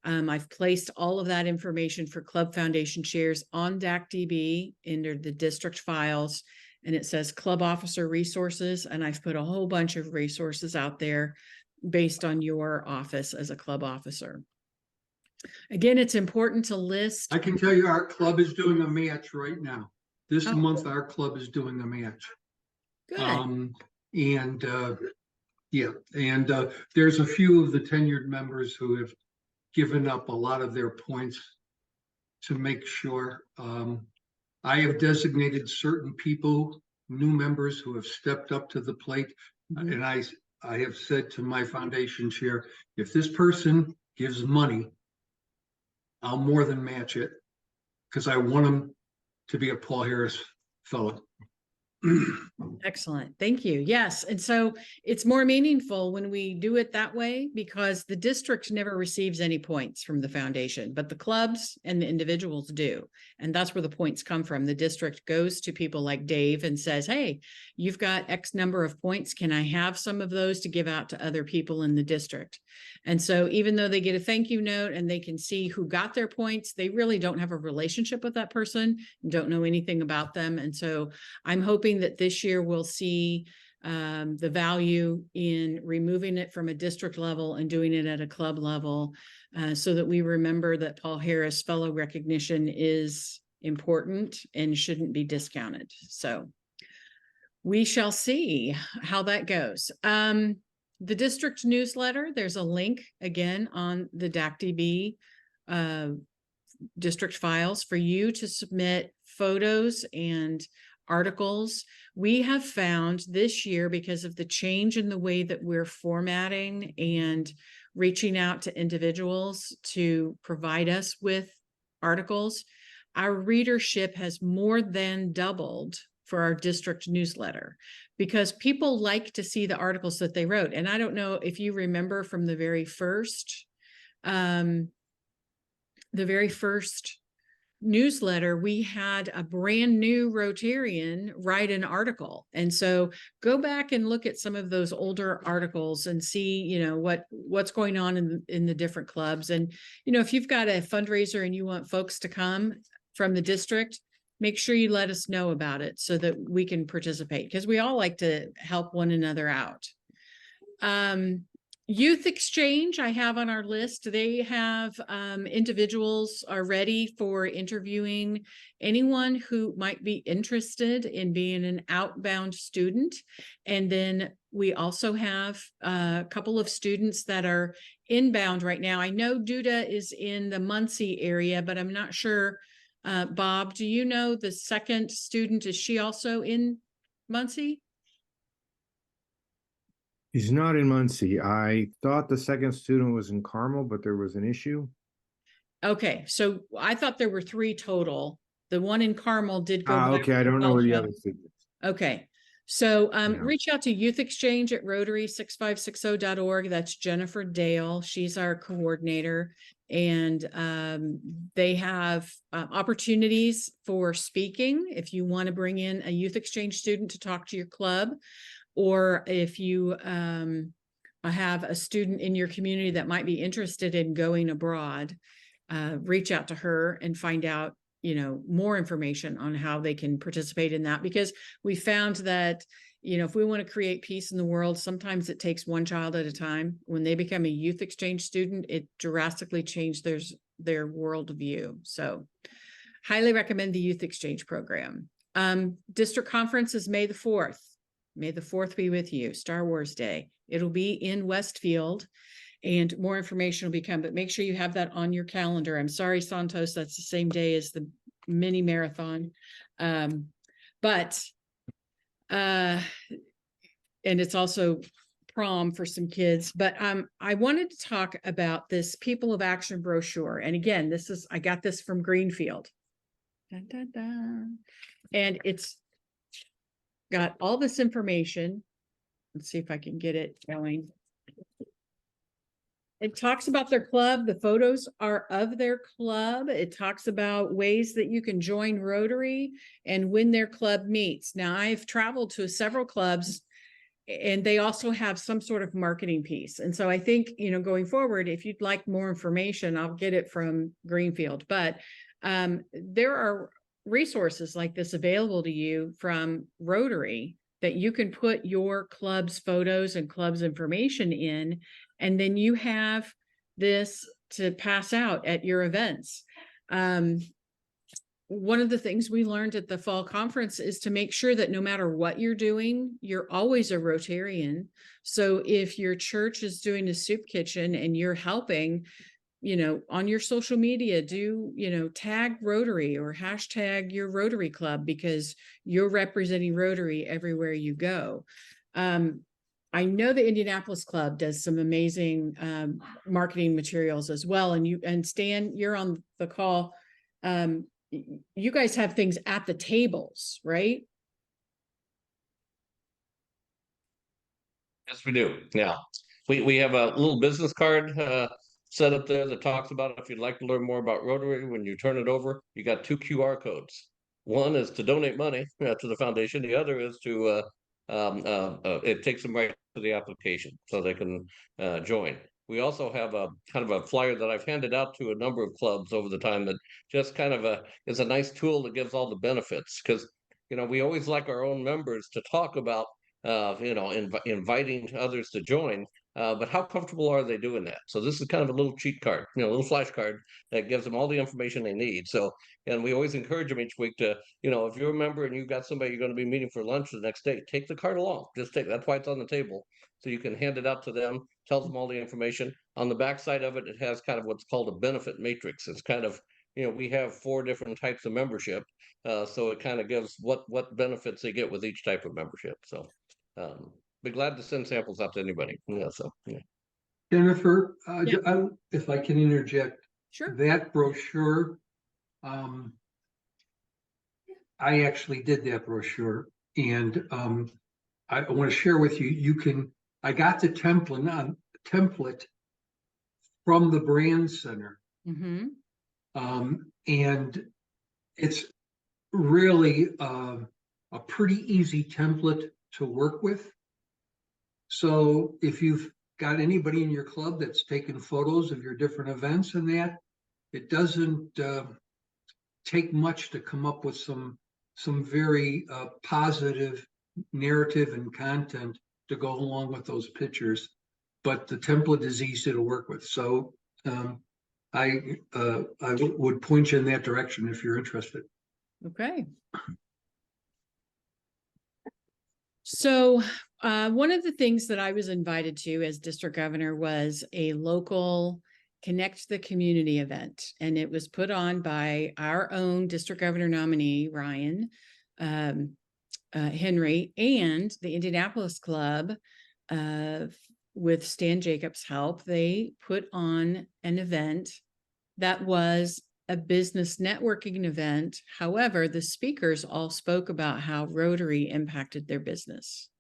S1: I've placed all of that information for Club Foundation shares on DACDB under the district files, and it says Club Officer Resources, and I've put a whole bunch of resources out there based on your office as a club officer. Again, it's important to list.
S2: I can tell you our club is doing a match right now. This
S1: Oh,
S2: month, our club is doing a match.
S1: Good.
S2: There's a few of the tenured members who have given up a lot of their points to make sure. I have designated certain people, new members who have stepped up to the plate.
S1: Mhm.
S2: And I have said to my foundation chair, if this person gives money, I'll more than match it, because I want him to be a Paul Harris fellow.
S1: Excellent. Thank you. Yes. And so it's more meaningful when we do it that way, because the district never receives any points from the foundation, but the clubs and the individuals do. And that's where the points come from. The district goes to people like Dave and says, hey, you've got X number of points. Can I have some of those to give out to other people in the district? And so even though they get a thank you note and they can see who got their points, they really don't have a relationship with that person, don't know anything about them. And so I'm hoping that this year we'll see the value in removing it from a district level and doing it at a club level, so that we remember that Paul Harris fellow recognition is important and shouldn't be discounted. So we shall see how that goes. The district newsletter, there's a link again on the DACDB district files for you to submit photos and articles. We have found this year, because of the change in the way that we're formatting and reaching out to individuals to provide us with articles, our readership has more than doubled for our district newsletter, because people like to see the articles that they wrote. And I don't know if you remember from the very first newsletter, we had a brand new Rotarian write an article. And so go back and look at some of those older articles and see, you know, what's going on in the different clubs. And, you know, if you've got a fundraiser and you want folks to come from the district, make sure you let us know about it so that we can participate, because we all like to help one another out. Youth Exchange, I have on our list. They have individuals are ready for interviewing anyone who might be interested in being an outbound student. And then we also have a couple of students that are inbound right now. I know Duda is in the Muncie area, but I'm not sure. Bob, do you know the second student? Is she also in Muncie?
S9: He's not in Muncie. I thought the second student was in Carmel, but there was an issue.
S1: Okay, so I thought there were 3 total. The one in Carmel did go. back
S9: Okay, I
S1: to
S9: don't know where the
S1: Belgium.
S9: other student is.
S1: Okay, so
S9: Yeah.
S1: reach out to Youth Exchange at Rotary6560.org. That's Jennifer Dale. She's our coordinator, and they have opportunities for speaking if you want to bring in a Youth Exchange student to talk to your club, or if you have a student in your community that might be interested in going abroad, reach out to her and find out, you know, more information on how they can participate in that. Because we found that, you know, if we want to create peace in the world, sometimes it takes one child at a time. When they become a Youth Exchange student, it drastically changed their worldview. So highly recommend the Youth Exchange program. District conference is May the 4th. May the 4th be with you, Star Wars Day. It'll be in Westfield, and more information will be coming, but make sure you have that on your calendar. I'm sorry, Santos, that's the same day as the mini marathon. And it's also prom for some kids, but I wanted to talk about this People of Action brochure. And again, I got this from Greenfield. Dun, dun, dun. And it's got all this information. Let's see if I can get it going. It talks about their club. The photos are of their club. It talks about ways that you can join Rotary and when their club meets. Now, I've traveled to several clubs and they also have some sort of marketing piece. And so I think, going forward, if you'd like more information, I'll get it from Greenfield. But there are resources like this available to you from Rotary that you can put your club's photos and club's information in, and then you have this to pass out at your events. One of the things we learned at the fall conference is to make sure that no matter what you're doing, you're always a Rotarian. So if your church is doing a soup kitchen and you're helping, on your social media, tag Rotary or hashtag your Rotary Club, because you're representing Rotary everywhere you go. I know the Indianapolis Club does some amazing marketing materials as well. And Stan, you're on the call. You guys have things at the tables, right?
S10: Yes, we do. Yeah. We have a little business card set up there that talks about if you'd like to learn more about Rotary. When you turn it over, you got 2 QR codes. One is to donate money to the foundation. The other is to it takes them right to the application so they can join. We also have a kind of a flyer that I've handed out to a number of clubs over the time that just kind of is a nice tool that gives all the benefits, because we always like our own members to talk about inviting others to join, but how comfortable are they doing that? So this is kind of a little cheat card, a little flashcard that gives them all the information they need. So, and we always encourage them each week to, if you're a member and you've got somebody you're going to be meeting for lunch the next day, take the card along. That's why it's on the table. So you can hand it out to them, tells them all the information. On the back side of it, it has kind of what's called a benefit matrix. It's kind of, we have 4 different types of membership. So it kind of gives what benefits they get with each type of membership. So be glad to send samples out to anybody. Yeah. So yeah.
S2: Jennifer, if I can interject,
S1: Sure.
S2: that brochure, I actually did that brochure, and I want to share with you. I got the template from the Brand Center, and it's really a pretty easy template to work with. So if you've got anybody in your club that's taken photos of your different events and that, it doesn't take much to come up with some very positive narrative and content to go along with those pictures. But the template is easy to work with. So I would point you in that direction if you're interested.
S1: Okay. So one of the things that I was invited to as district governor was a local Connect the Community event. And it was put on by our own district governor nominee, Ryan Henry, and the Indianapolis Club with Stan Jacobs' help. They put on an event that was a business networking event. However, the speakers all spoke about how Rotary impacted their business.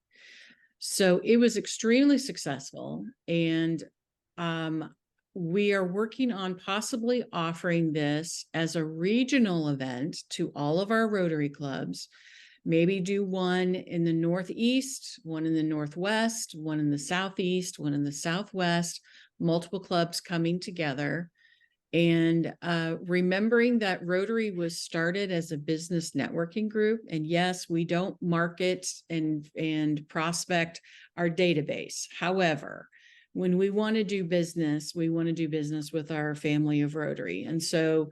S1: So it was extremely successful. And we are working on possibly offering this as a regional event to all of our Rotary clubs. Maybe do one in the Northeast, one in the Northwest, one in the Southeast, one in the Southwest, multiple clubs coming together. And remembering that Rotary was started as a business networking group. And yes, we don't market and prospect our database. However, when we want to do business, we want to do business with our family of Rotary. And so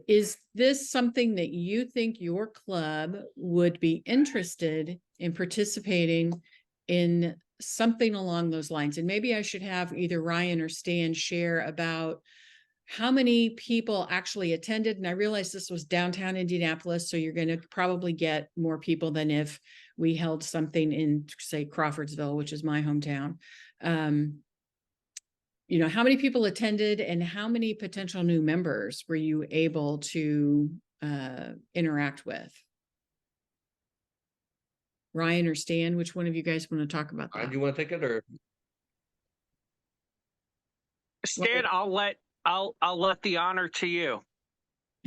S1: is this something that you think your club would be interested in participating in something along those lines? And maybe I should have either Ryan or Stan share about how many people actually attended. And I realized this was downtown Indianapolis, so you're going to probably get more people than if we held something in, say, Crawfordsville, which is my hometown. You know, how many people attended and how many potential new members were you able to interact with? Ryan or Stan, which one of you guys want to talk about that?
S10: Do you want to take it or?
S4: Stan, I'll let the honor to you.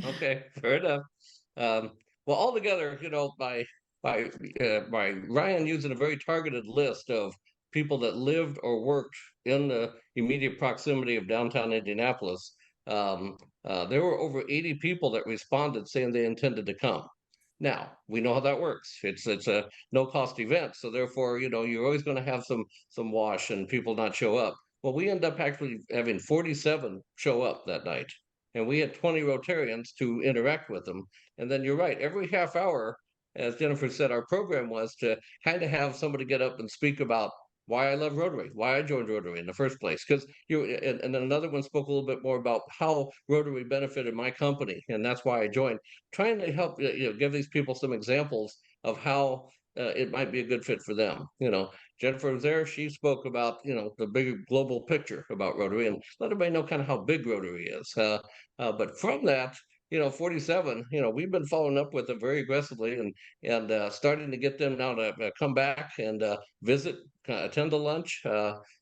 S10: Okay, fair enough. Well, altogether, you know, by Ryan using a very targeted list of people that lived or worked in the immediate proximity of downtown Indianapolis, there were over 80 people that responded saying they intended to come. Now, we know how that works. It's a no cost event, so therefore, you know, you're always going to have some wash and people not show up. Well, we end up actually having 47 show up that night, and we had 20 Rotarians to interact with them. And then you're right, every half hour, as Jennifer said, our program was to kind of have somebody get up and speak about why I love Rotary, why I joined Rotary in the first place. Because and then another one spoke a little bit more about how Rotary benefited my company, and that's why I joined. Trying to help, you know, give these people some examples of how it might be a good fit for them. You know, Jennifer was there. She spoke about, you know, the bigger global picture about Rotary and let everybody know kind of how big Rotary is. But from that, you know, 47, you know, we've been following up with them very aggressively and starting to get them now to come back and visit, attend the lunch.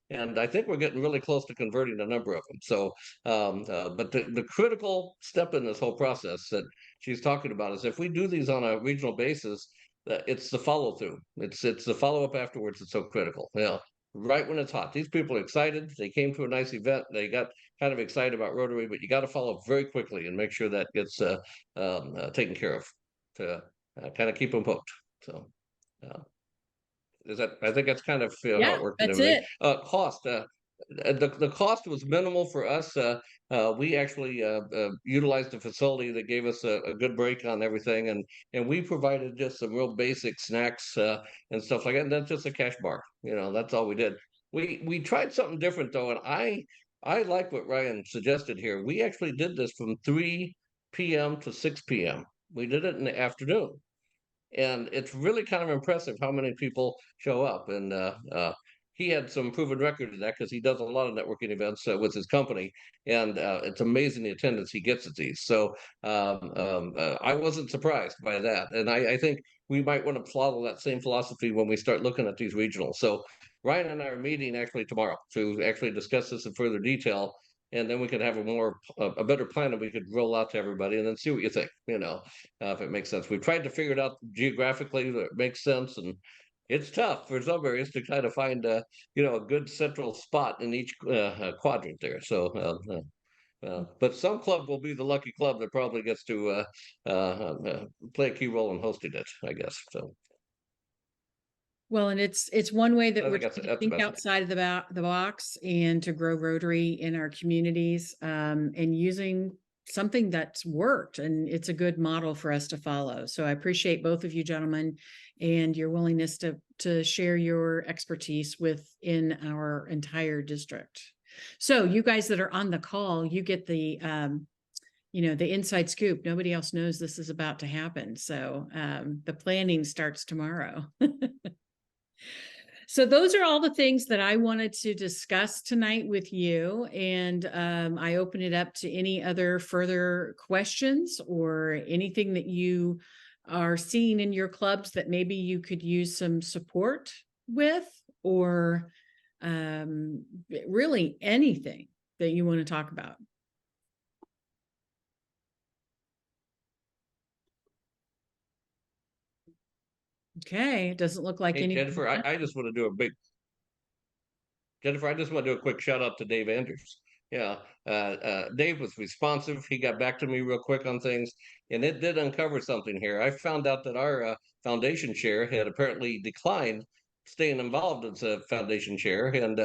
S10: And I think we're getting really close to converting a number of them. So, but the critical step in this whole process that she's talking about is if we do these on a regional basis, it's the follow through. It's the follow up afterwards that's so critical. You know, right when it's hot. These people are excited. They came to a nice event. They got kind of excited about Rotary, but you got to follow up very quickly and make sure that gets taken care of to kind of keep them hooked. So, is that? I think that's kind of how
S1: Yeah,
S10: it worked.
S1: that's
S10: And everything.
S1: it.
S10: Cost. The cost was minimal for us. We actually utilized a facility that gave us a good break on everything, and we provided just some real basic snacks and stuff like that. And that's just a cash bar. You know, that's all we did. We tried something different though, and I like what Ryan suggested here. We actually did this from 3 p.m. to 6 p.m. We did it in the afternoon, and it's really kind of impressive how many people show up. And he had some proven record of that because he does a lot of networking events with his company, and it's amazing the attendance he gets at these. So I wasn't surprised by that, and I think we might want to follow that same philosophy when we start looking at these regionals. So Ryan and I are meeting actually tomorrow to actually discuss this in further detail, and then we could have a better plan that we could roll out to everybody, and then see what you think. You know, if it makes sense. We've tried to figure it out geographically that it makes sense, and it's tough for some areas to kind of find you know, a good central spot in each quadrant there. So but some club will be the lucky club that probably gets to play a key role in hosting it, I guess. So
S1: Well, and it's one way that
S10: I
S1: we're
S10: think
S1: trying to
S10: that's the
S1: think
S10: best way.
S1: outside of the box and to grow Rotary in our communities, and using something that's worked, and it's a good model for us to follow. So I appreciate both of you gentlemen and your willingness to share your expertise within our entire district. So you guys that are on the call, you get the you know, the inside scoop. Nobody else knows this is about to happen. So the planning starts tomorrow. So those are all the things that I wanted to discuss tonight with you. And I open it up to any other further questions or anything that you are seeing in your clubs that maybe you could use some support with, or really anything that you want to talk about. Okay, it doesn't look like
S10: Hey,
S1: any.
S10: Jennifer, I just want to do a big Jennifer, I just want to do a quick shout out to Dave Andrews. Yeah, Dave was responsive. He got back to me real quick on things, and it did uncover something here. I found out that our foundation chair had apparently declined staying involved as a foundation chair, and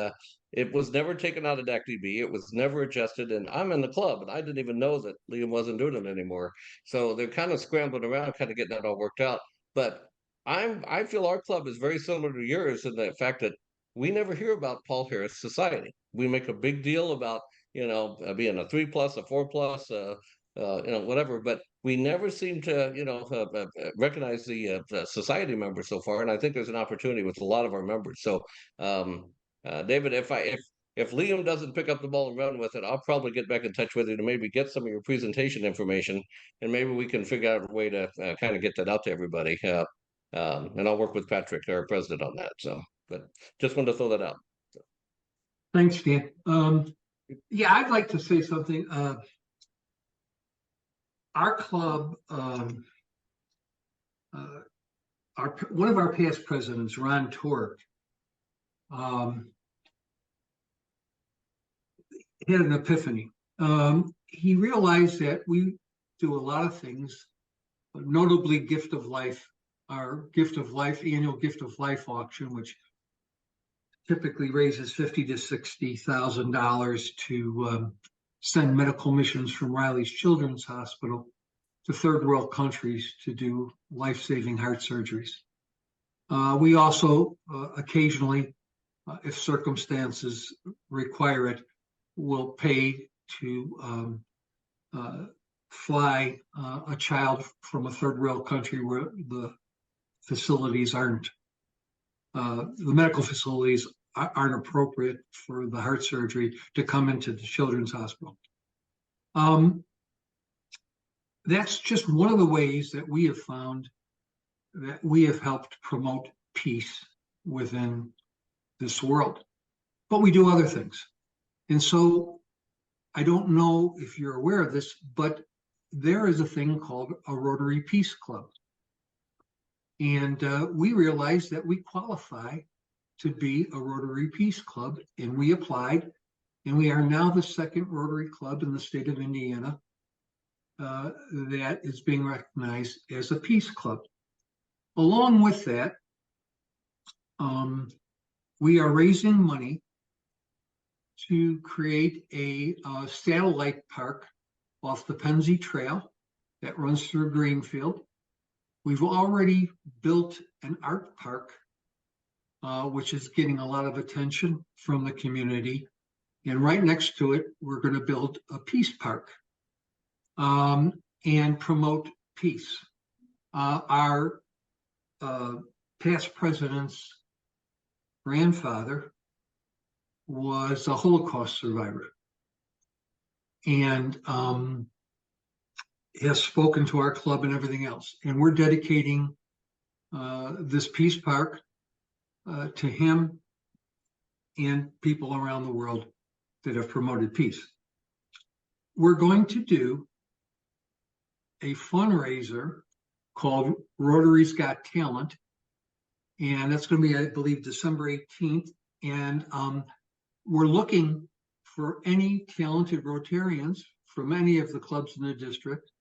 S10: it was never taken out of DACDB. It was never adjusted, and I'm in the club, and I didn't even know that Liam wasn't doing it anymore. So they're kind of scrambling around, kind of getting that all worked out. But I feel our club is very similar to yours in the fact that we never hear about Paul Harris Society. We make a big deal about being a 3+, a 4+, whatever, but we never seem to, recognize the society members so far. And I think there's an opportunity with a lot of our members. So, David, if Liam doesn't pick up the ball and run with it, I'll probably get back in touch with you to maybe get some of your presentation information, and maybe we can figure out a way to kind of get that out to everybody. And I'll work with Patrick, our president, on that. So, but just wanted to throw that out.
S2: Thanks, Dan. Yeah, I'd like to say something. Our club, one of our past presidents, Ron Tork, had an epiphany. He realized that we do a lot of things, notably Gift of Life, our annual Gift of Life auction, which typically raises $50,000 to $60,000 to send medical missions from Riley's Children's Hospital to third world countries to do life-saving heart surgeries. We also occasionally, if circumstances require it, will pay to fly a child from a third world country where the facilities aren't, the medical facilities aren't appropriate for the heart surgery, to come into the children's hospital. That's just one of the ways that we have found that we have helped promote peace within this world. But we do other things. And so I don't know if you're aware of this, but there is a thing called a Rotary Peace Club. And we realized that we qualify to be a Rotary Peace Club, and we applied, and we are now the second Rotary Club in the state of Indiana that is being recognized as a Peace Club. Along with that, we are raising money to create a satellite park off the Pennsy Trail that runs through Greenfield. We've already built an art park, which is getting a lot of attention from the community. And right next to it, we're going to build a peace park and promote peace. Our past president's grandfather was a Holocaust survivor, and has spoken to our club and everything else. And we're dedicating this peace park to him and people around the world that have promoted peace. We're going to do a fundraiser called Rotary's Got Talent, and that's going to be, I believe, December 18th. And we're looking for any talented Rotarians from any of the clubs in the district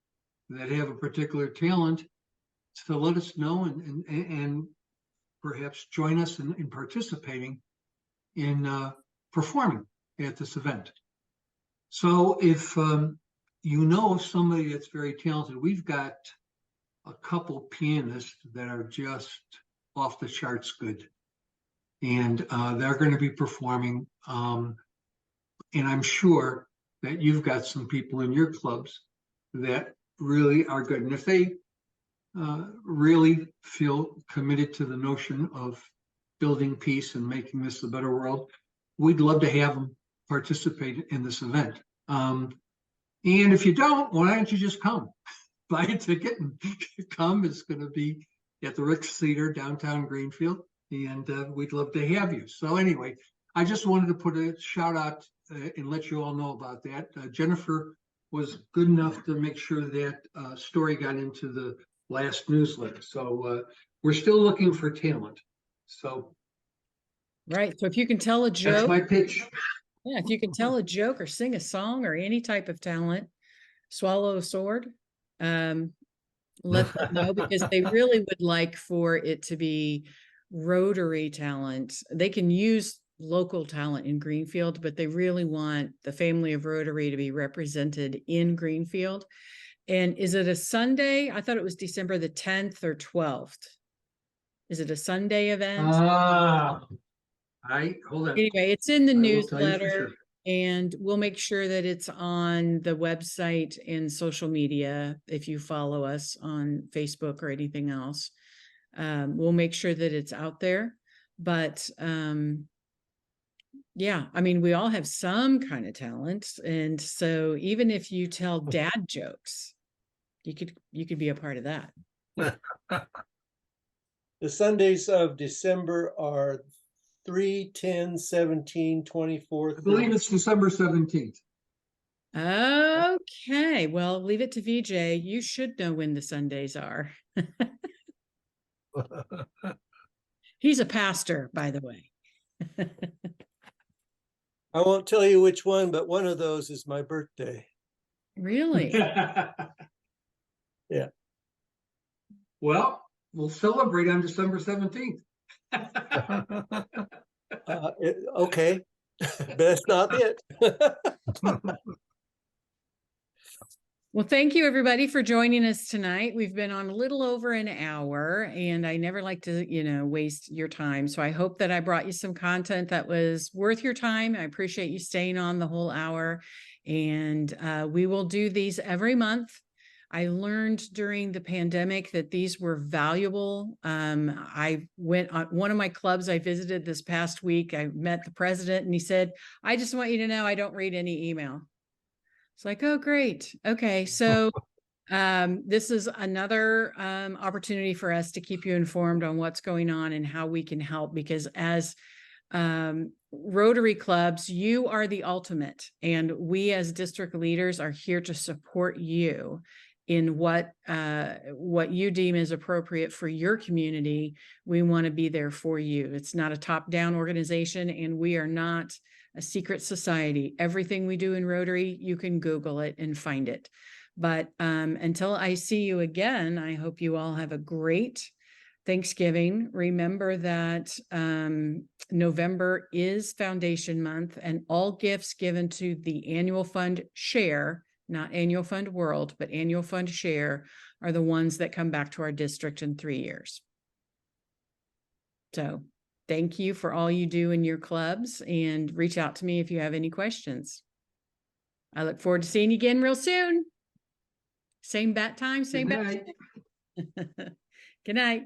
S2: that have a particular talent to let us know and perhaps join us in participating in performing at this event. So if you know somebody that's very talented, we've got a couple pianists that are just off the charts good, and they're going to be performing. And I'm sure that you've got some people in your clubs that really are good. And if they really feel committed to the notion of building peace and making this a better world, we'd love to have them participate in this event. And if you don't, why don't you just come? Buy a ticket and come. It's going to be at the Rick Theater, downtown Greenfield, and we'd love to have you. So anyway, I just wanted to put a shout out and let you all know about that. Jennifer was good enough to make sure that story got into the last newsletter. So we're still looking for talent. So
S1: Right. So if you can tell a
S2: that's
S1: joke,
S2: my pitch.
S1: yeah, if you can tell a joke or sing a song or any type of talent, swallow a sword, let them know, because they really would like for it to be Rotary talent. They can use local talent in Greenfield, but they really want the family of Rotary to be represented in Greenfield. And is it a Sunday? I thought it was December the 10th or 12th. Is it a Sunday event?
S2: Hold on.
S1: Anyway, it's in the
S2: I will tell you for
S1: newsletter.
S2: sure.
S1: And we'll make sure that it's on the website and social media if you follow us on Facebook or anything else. We'll make sure that it's out there. But yeah, I mean, we all have some kind of talent. And so even if you tell dad jokes, you could be a part of that.
S11: The Sundays of December are 3, 10, 17, 24.
S2: I believe it's December 17th.
S1: Okay, well, leave it to VJ. You should know when the Sundays are. He's a pastor, by the way.
S11: I won't tell you which one, but one of those is my birthday.
S1: Really?
S11: Yeah.
S2: Well, we'll celebrate on December 17th.
S11: Okay, that's not it.
S1: Well, thank you everybody for joining us tonight. We've been on a little over an hour and I never like to, waste your time. So I hope that I brought you some content that was worth your time. I appreciate you staying on the whole hour, and we will do these every month. I learned during the pandemic that these were valuable. I went on one of my clubs I visited this past week. I met the president and he said, "I just want you to know I don't read any email." It's like, oh, great. Okay. So this is another opportunity for us to keep you informed on what's going on and how we can help, because as Rotary clubs, you are the ultimate, and we as district leaders are here to support you in what you deem is appropriate for your community. We want to be there for you. It's not a top-down organization, and we are not a secret society. Everything we do in Rotary, you can Google it and find it. But until I see you again, I hope you all have a great Thanksgiving. Remember that November is Foundation Month, and all gifts given to the Annual Fund Share, not Annual Fund World, but Annual Fund Share, are the ones that come back to our district in 3 years. So thank you for all you do in your clubs, and reach out to me if you have any questions. I look forward to seeing you again real soon. Same bat time, same bat. Good night.